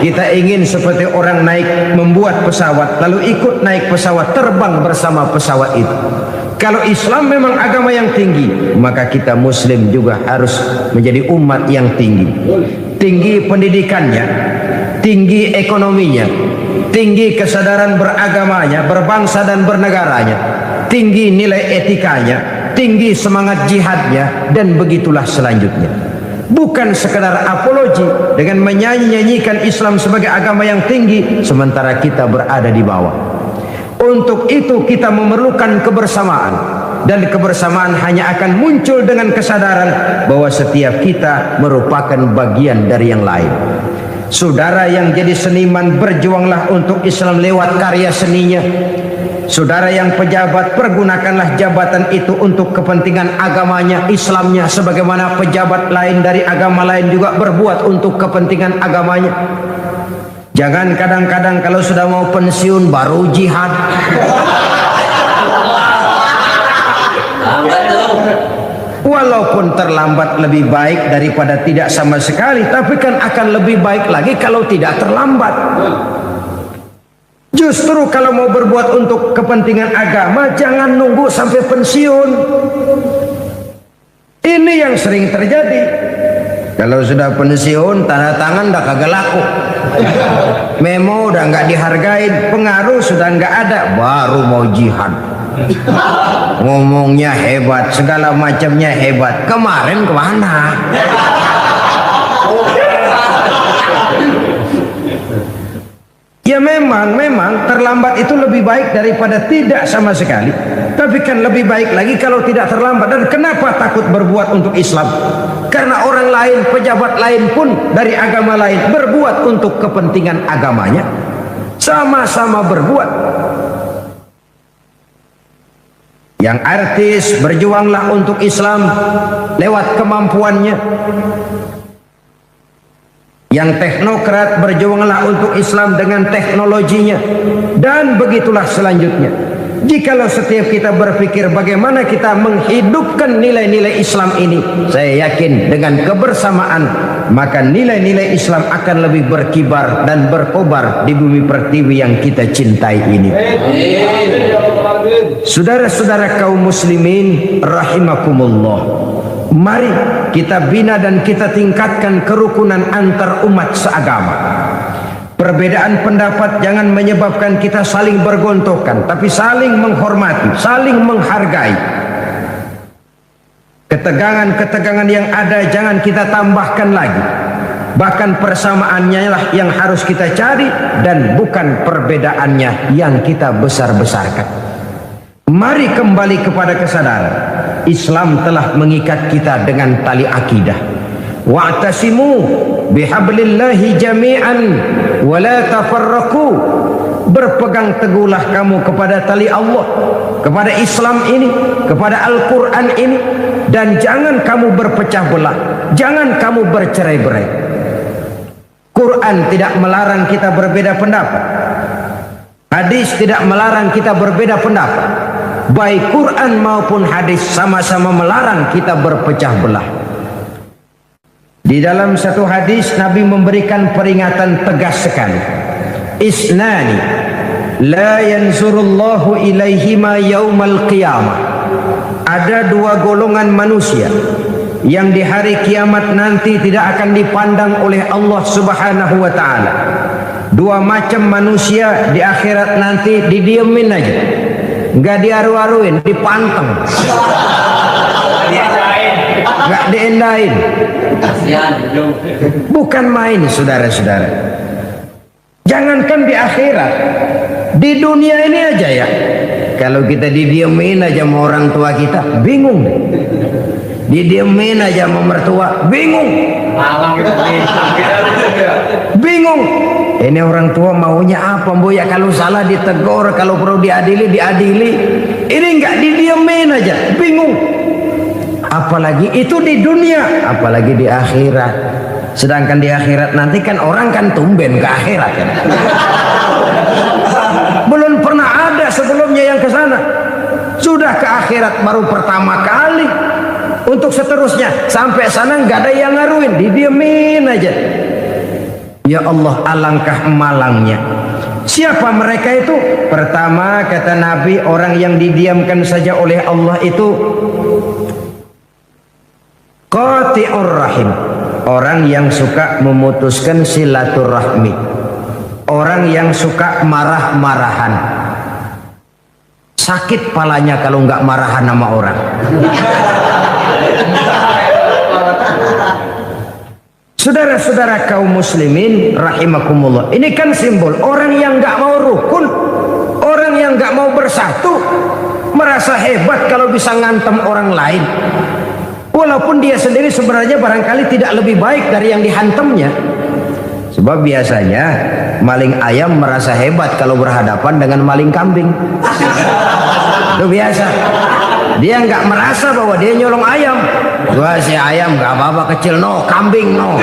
Kita ingin seperti orang naik membuat pesawat, lalu ikut naik pesawat, terbang bersama pesawat itu. Kalau Islam memang agama yang tinggi, maka kita muslim juga harus menjadi umat yang tinggi. Tinggi pendidikannya, tinggi ekonominya, tinggi kesadaran beragamanya, berbangsa dan bernegaranya, tinggi nilai etikanya, tinggi semangat jihadnya, dan begitulah selanjutnya. Bukan sekadar apologi dengan menyanyi-nyanyikan Islam sebagai agama yang tinggi, sementara kita berada di bawah. Untuk itu kita memerlukan kebersamaan, dan kebersamaan hanya akan muncul dengan kesadaran bahwa setiap kita merupakan bagian dari yang lain. Saudara yang jadi seniman, berjuanglah untuk Islam lewat karya seninya. Saudara yang pejabat, pergunakanlah jabatan itu untuk kepentingan agamanya, Islamnya, sebagaimana pejabat lain dari agama lain juga berbuat untuk kepentingan agamanya. Jangan kadang-kadang kalau sudah mau pensiun baru jihad. Walaupun terlambat lebih baik daripada tidak sama sekali, tapi kan akan lebih baik lagi kalau tidak terlambat. Justru kalau mau berbuat untuk kepentingan agama, jangan nunggu sampai pensiun. Ini yang sering terjadi. Kalau sudah pensiun, tanda tangan udah kagak laku, memo udah nggak dihargain, pengaruh sudah nggak ada, baru mau jihad. Ngomongnya hebat, segala macamnya hebat. Kemarin kemana? Ya memang terlambat itu lebih baik daripada tidak sama sekali. Tapi kan lebih baik lagi kalau tidak terlambat. Dan kenapa takut berbuat untuk Islam? Karena orang lain, pejabat lain pun dari agama lain berbuat untuk kepentingan agamanya. Sama-sama berbuat. Yang artis berjuanglah untuk Islam lewat kemampuannya. Yang teknokrat berjuanglah untuk Islam dengan teknologinya. Dan begitulah selanjutnya. Jikalau setiap kita berpikir bagaimana kita menghidupkan nilai-nilai Islam ini, saya yakin dengan kebersamaan maka nilai-nilai Islam akan lebih berkibar dan berkobar di bumi pertiwi yang kita cintai ini. Saudara-saudara kaum muslimin rahimakumullah, mari kita bina dan kita tingkatkan kerukunan antar umat seagama. Perbedaan pendapat jangan menyebabkan kita saling bergontokan, tapi saling menghormati, saling menghargai. Ketegangan-ketegangan yang ada jangan kita tambahkan lagi. Bahkan persamaannya lah yang harus kita cari dan bukan perbedaannya yang kita besar-besarkan. Mari kembali kepada kesadaran Islam telah mengikat kita dengan tali akidah. Wa'tasimu bihablillahi jami'an wa la tafarraqu. Berpegang teguhlah kamu kepada tali Allah, kepada Islam ini, kepada Al-Quran ini, dan jangan kamu berpecah belah, jangan kamu bercerai-berai. Quran tidak melarang kita berbeda pendapat, hadis tidak melarang kita berbeda pendapat. Baik Quran maupun hadis sama-sama melarang kita berpecah belah. Di dalam satu hadis Nabi memberikan peringatan tegas sekali. Isnani la yanzurullahu ilaihima yaumal qiyamah. Ada dua golongan manusia yang di hari kiamat nanti tidak akan dipandang oleh Allah Subhanahu wa taala. Dua macam manusia di akhirat nanti didiemin aja, nggak diaru-aruin, dipanteng, nggak diendain. Bukan main, saudara-saudara. Jangankan di akhirat, di dunia ini aja ya. Kalau kita didiemin aja sama orang tua kita, bingung. Didiemin aja sama mertua, bingung. Bingung. Ini orang tua maunya apa, Mbok? Ya kalau salah ditegur, kalau perlu diadili, diadili. Ini nggak didiemin aja, bingung. Apalagi itu di dunia, apalagi di akhirat. Sedangkan di akhirat nanti kan orang kan tumben ke akhirat kan. Belum pernah ada sebelumnya yang ke sana. Sudah ke akhirat baru pertama kali. Untuk seterusnya sampai sana nggak ada yang ngaruin, didiemin aja. Ya Allah, alangkah malangnya. Siapa mereka itu? Pertama kata Nabi, orang yang didiamkan saja oleh Allah itu qati'ur rahim, orang yang suka memutuskan silaturahmi, orang yang suka marah-marahan. Sakit palanya kalau nggak marahan sama orang. Saudara-saudara kaum muslimin rahimakumullah, ini kan simbol orang yang nggak mau rukun, orang yang nggak mau bersatu, merasa hebat kalau bisa ngantem orang lain. Walaupun dia sendiri sebenarnya barangkali tidak lebih baik dari yang dihantamnya. Sebab biasanya Maling ayam merasa hebat kalau berhadapan dengan maling kambing. Itu biasa. Dia nggak merasa bahwa dia nyolong ayam. Wah, si ayam nggak apa-apa kecil, no, kambing no.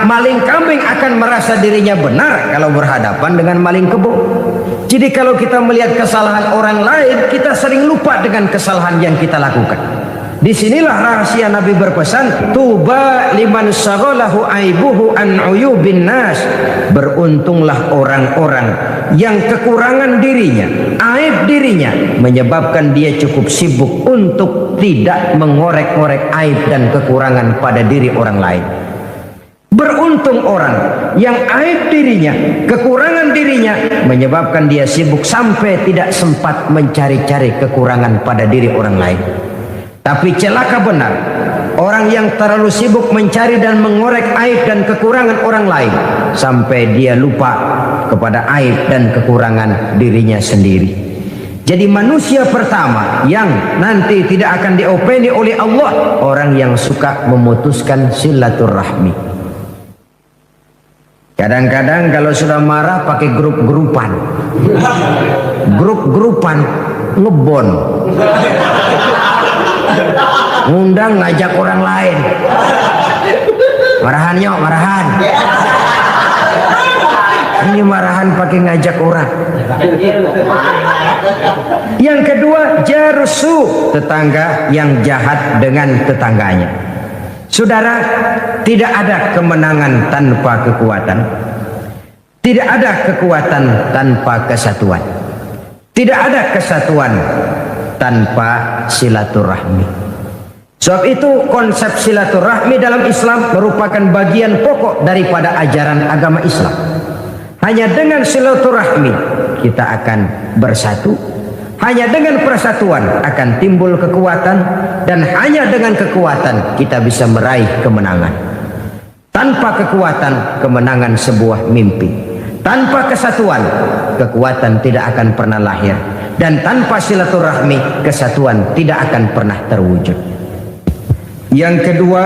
Maling kambing akan merasa dirinya benar kalau berhadapan dengan maling kebo. Jadi kalau kita melihat kesalahan orang lain, kita sering lupa dengan kesalahan yang kita lakukan. Disinilah rahasia Nabi berpesan, tuba liman syaghalahu aibuhu an uyubin nas. Beruntunglah orang-orang yang kekurangan dirinya, aib dirinya menyebabkan dia cukup sibuk untuk tidak mengorek-ngorek aib dan kekurangan pada diri orang lain. Beruntung orang yang aib dirinya, kekurangan dirinya menyebabkan dia sibuk sampai tidak sempat mencari-cari kekurangan pada diri orang lain. Tapi celaka benar orang yang terlalu sibuk mencari dan mengorek aib dan kekurangan orang lain sampai dia lupa kepada aib dan kekurangan dirinya sendiri. Jadi manusia pertama yang nanti tidak akan diopeni oleh Allah, orang yang suka memutuskan silaturahmi. Kadang-kadang kalau sudah marah pakai grup-grupan, grup-grupan ngebon, ngundang ngajak orang lain, marahan yuk, marahan. Ini marahan pakai ngajak orang. Yang kedua, jarusu, tetangga yang jahat dengan tetangganya. Saudara, tidak ada kemenangan tanpa kekuatan. Tidak ada kekuatan tanpa kesatuan. Tidak ada kesatuan tanpa silaturahmi. Sebab itu konsep silaturahmi dalam Islam merupakan bagian pokok daripada ajaran agama Islam. Hanya dengan silaturahmi kita akan bersatu. Hanya dengan persatuan akan timbul kekuatan, dan hanya dengan kekuatan kita bisa meraih kemenangan. Tanpa kekuatan, kemenangan sebuah mimpi. Tanpa kesatuan, kekuatan tidak akan pernah lahir. Dan tanpa silaturahmi, kesatuan tidak akan pernah terwujud. Yang kedua,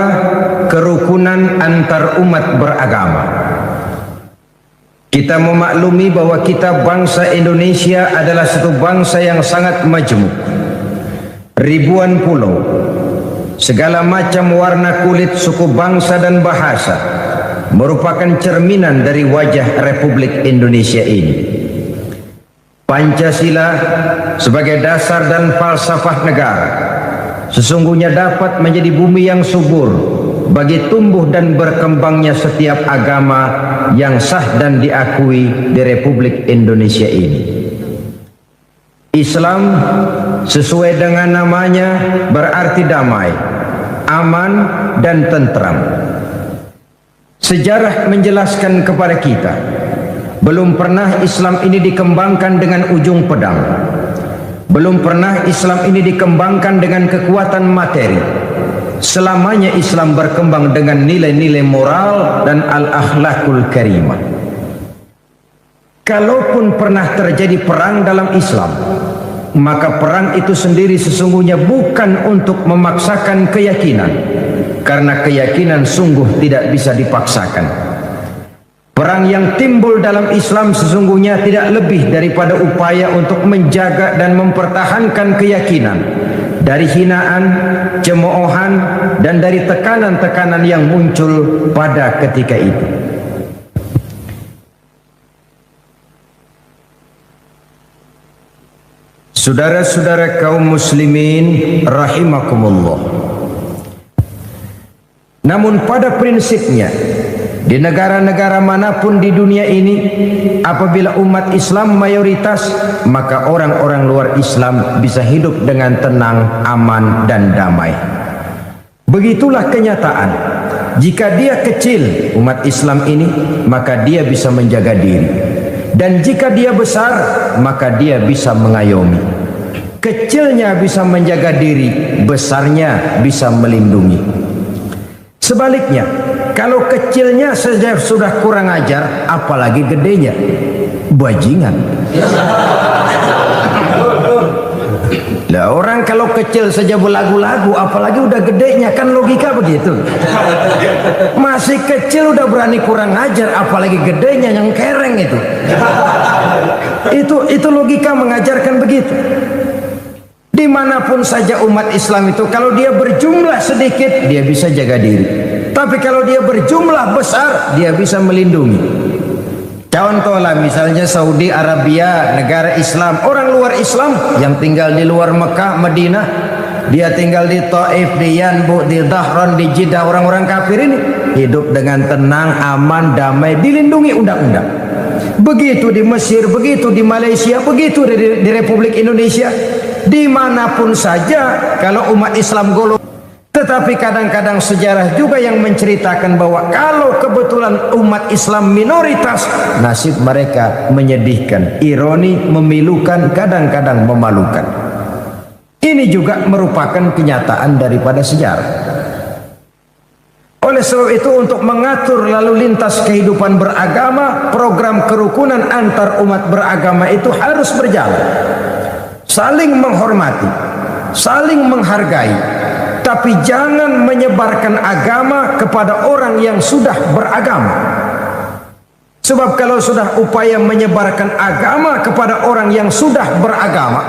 kerukunan antar umat beragama. Kita memaklumi bahwa kita bangsa Indonesia adalah satu bangsa yang sangat majmuk. Ribuan pulau, segala macam warna kulit, suku bangsa dan bahasa merupakan cerminan dari wajah Republik Indonesia ini. Pancasila sebagai dasar dan falsafah negara sesungguhnya dapat menjadi bumi yang subur bagi tumbuh dan berkembangnya setiap agama yang sah dan diakui di Republik Indonesia ini. Islam sesuai dengan namanya berarti damai, aman dan tentram. Sejarah menjelaskan kepada kita, belum pernah Islam ini dikembangkan dengan ujung pedang. Belum pernah Islam ini dikembangkan dengan kekuatan materi. Selamanya Islam berkembang dengan nilai-nilai moral dan al-akhlakul karimah. Kalaupun pernah terjadi perang dalam Islam, maka perang itu sendiri sesungguhnya bukan untuk memaksakan keyakinan, karena keyakinan sungguh tidak bisa dipaksakan. Perang yang timbul dalam Islam sesungguhnya tidak lebih daripada upaya untuk menjaga dan mempertahankan keyakinan dari hinaan, cemoohan, dan dari tekanan-tekanan yang muncul pada ketika itu. Saudara-saudara kaum muslimin rahimakumullah. Namun pada prinsipnya, di negara-negara manapun di dunia ini, apabila umat Islam mayoritas, maka orang-orang luar Islam bisa hidup dengan tenang, aman, dan damai. Begitulah kenyataan. Jika dia kecil, umat Islam ini, maka dia bisa menjaga diri. Dan jika dia besar, maka dia bisa mengayomi. Kecilnya bisa menjaga diri, besarnya bisa melindungi. Sebaliknya, kalau kecilnya saja sudah kurang ajar, apalagi gedenya, bajingan. Lah orang kalau kecil saja belagu-lagu, apalagi udah gedenya, kan logika begitu. Masih kecil udah berani kurang ajar, apalagi gedenya yang kereng itu. Itu logika mengajarkan begitu. Dimanapun saja umat Islam itu, kalau dia berjumlah sedikit, dia bisa jaga diri. Tapi kalau dia berjumlah besar, dia bisa melindungi. Contohlah misalnya Saudi Arabia, negara Islam, orang luar Islam yang tinggal di luar Mekah, Madinah, dia tinggal di Taif, di Yanbu, di Dhahran, di Jeddah, orang-orang kafir ini hidup dengan tenang, aman, damai, dilindungi undang-undang. Begitu di Mesir, begitu di Malaysia, begitu di Republik Indonesia, dimanapun saja kalau umat Islam golong. Tetapi kadang-kadang sejarah juga yang menceritakan bahwa kalau kebetulan umat Islam minoritas, nasib mereka menyedihkan, ironi, memilukan, kadang-kadang memalukan. Ini juga merupakan kenyataan daripada sejarah. Oleh sebab itu, untuk mengatur lalu lintas kehidupan beragama, program kerukunan antar umat beragama itu harus berjalan, saling menghormati, saling menghargai. Tapi jangan menyebarkan agama kepada orang yang sudah beragama. Sebab kalau sudah upaya menyebarkan agama kepada orang yang sudah beragama,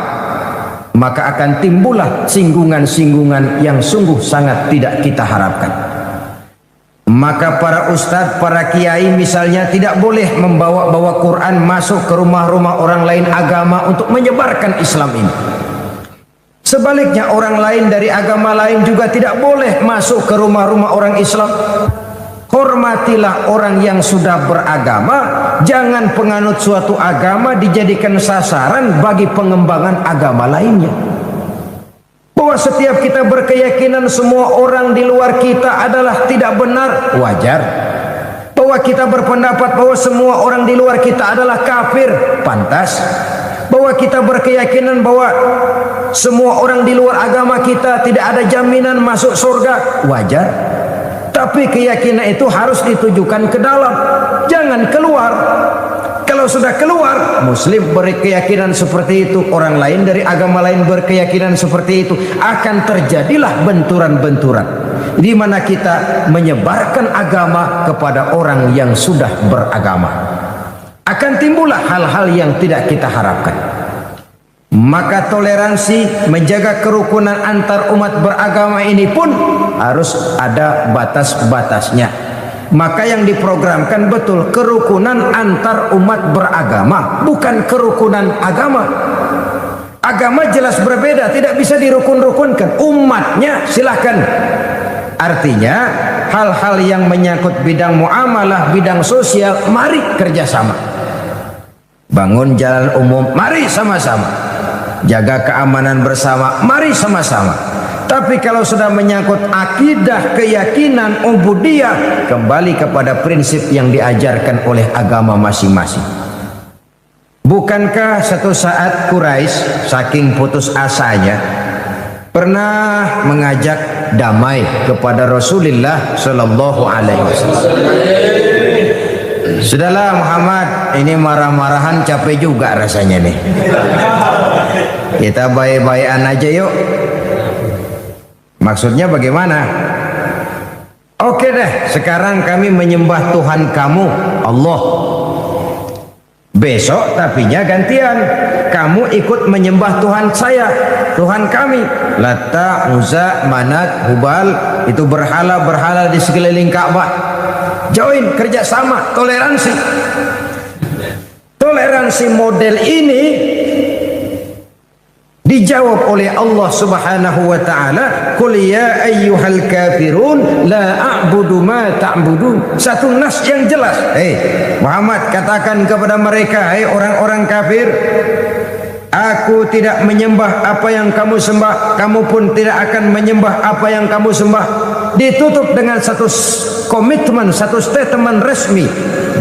maka akan timbullah singgungan-singgungan yang sungguh sangat tidak kita harapkan. Maka para ustadz, para kiai misalnya tidak boleh membawa-bawa Quran masuk ke rumah-rumah orang lain agama untuk menyebarkan Islam ini. Sebaliknya orang lain dari agama lain juga tidak boleh masuk ke rumah-rumah orang Islam. Hormatilah orang yang sudah beragama. Jangan penganut suatu agama dijadikan sasaran bagi pengembangan agama lainnya. Bahwa setiap kita berkeyakinan semua orang di luar kita adalah tidak benar, wajar. Bahwa kita berpendapat bahwa semua orang di luar kita adalah kafir, pantas. Bahwa kita berkeyakinan bahwa semua orang di luar agama kita tidak ada jaminan masuk surga, wajar. Tapi keyakinan itu harus ditujukan ke dalam, jangan keluar. Kalau sudah keluar, Muslim berkeyakinan seperti itu, orang lain dari agama lain berkeyakinan seperti itu, akan terjadilah benturan-benturan di mana kita menyebarkan agama kepada orang yang sudah beragama. Akan timbullah hal-hal yang tidak kita harapkan. Maka toleransi, menjaga kerukunan antar umat beragama ini pun harus ada batas-batasnya. Maka yang diprogramkan betul kerukunan antar umat beragama, bukan kerukunan agama. Agama jelas berbeda, tidak bisa dirukun-rukunkan. Umatnya silahkan. Artinya hal-hal yang menyangkut bidang muamalah, bidang sosial, mari kerjasama. Bangun jalan umum, mari sama-sama. Jaga keamanan bersama, mari sama-sama. Tapi kalau sudah menyangkut akidah, keyakinan, ubudiyah, kembali kepada prinsip yang diajarkan oleh agama masing-masing. Bukankah satu saat Quraisy saking putus asanya pernah mengajak damai kepada Rasulullah Shallallahu Alaihi Wasallam? Sudahlah Muhammad, ini marah-marahan capek juga rasanya nih. Kita baik-baikan aja yuk. Maksudnya bagaimana? Oke deh, sekarang kami menyembah Tuhan kamu, Allah. Besok tapinya gantian, kamu ikut menyembah Tuhan saya, Tuhan kami. Lata, Uzza, Manat, Hubal, itu berhala-berhala di sekeliling Ka'bah. Join, kerjasama, toleransi. Toleransi model ini dijawab oleh Allah Subhanahu wa taala, "Qul ya ayyuhal kafirun la a'budu ma ta'budun." Satu nas yang jelas. Muhammad, katakan kepada mereka, hai orang-orang kafir, aku tidak menyembah apa yang kamu sembah, kamu pun tidak akan menyembah apa yang kamu sembah. Ditutup dengan satu komitmen, satu statement resmi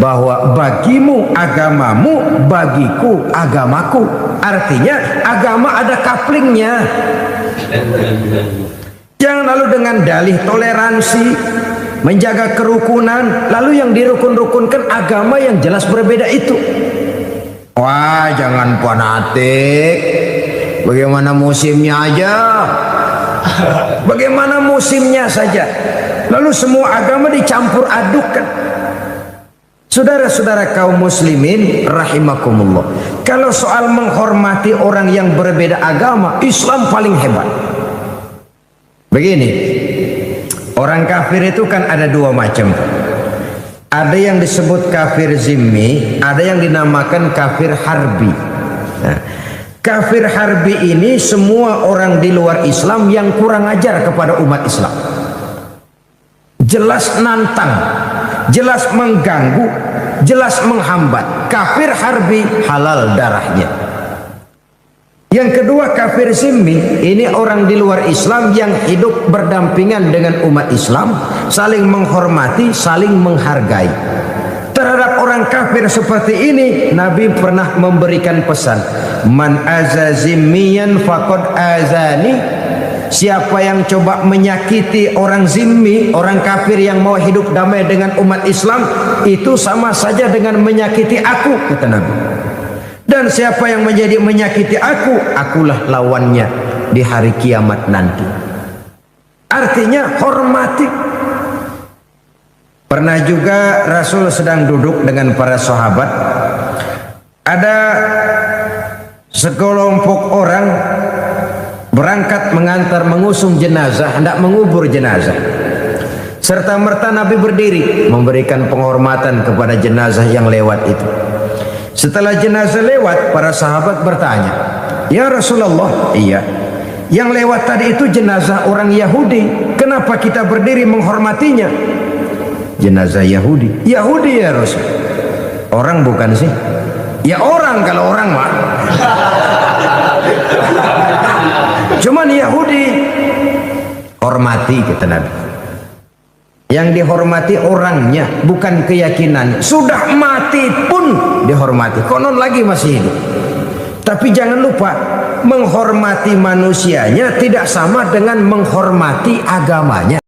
bahwa bagimu agamamu, bagiku agamaku. Artinya agama ada couplingnya. Jangan lalu dengan dalih toleransi, menjaga kerukunan, lalu yang dirukun-rukunkan agama yang jelas berbeda itu. Wah, jangan fanatik. Bagaimana musimnya aja. Bagaimana musimnya saja. Lalu semua agama dicampur adukkan. Saudara-saudara kaum muslimin rahimakumullah. Kalau soal menghormati orang yang berbeda agama, Islam paling hebat. Begini, orang kafir itu kan ada dua macam. Ada yang disebut kafir zimmi, ada yang dinamakan kafir harbi. Nah, kafir harbi ini semua orang di luar Islam yang kurang ajar kepada umat Islam. Jelas nantang, jelas mengganggu, jelas menghambat. Kafir harbi halal darahnya. Yang kedua kafir zimmi, ini orang di luar Islam yang hidup berdampingan dengan umat Islam, saling menghormati, saling menghargai. Terhadap orang kafir seperti ini, Nabi pernah memberikan pesan, man aza zimmiyan faqad azani. Siapa yang coba menyakiti orang zimmi, orang kafir yang mau hidup damai dengan umat Islam, itu sama saja dengan menyakiti aku, kata Nabi. Dan siapa yang menjadi menyakiti aku, akulah lawannya di hari kiamat nanti. Artinya hormati. Pernah juga Rasul sedang duduk dengan para sahabat. Ada sekelompok orang berangkat mengantar mengusung jenazah, hendak mengubur jenazah. Serta merta Nabi berdiri memberikan penghormatan kepada jenazah yang lewat itu. Setelah jenazah lewat, para sahabat bertanya, ya Rasulullah, iya, yang lewat tadi itu jenazah orang Yahudi, kenapa kita berdiri menghormatinya? Jenazah Yahudi. Yahudi ya Rasul. Orang bukan sih? Ya orang, kalau orang mah. Cuman Yahudi. Hormati, kata Nabi. Yang dihormati orangnya, bukan keyakinan. Sudah mati pun dihormati. Konon lagi masih hidup. Tapi jangan lupa, menghormati manusianya tidak sama dengan menghormati agamanya.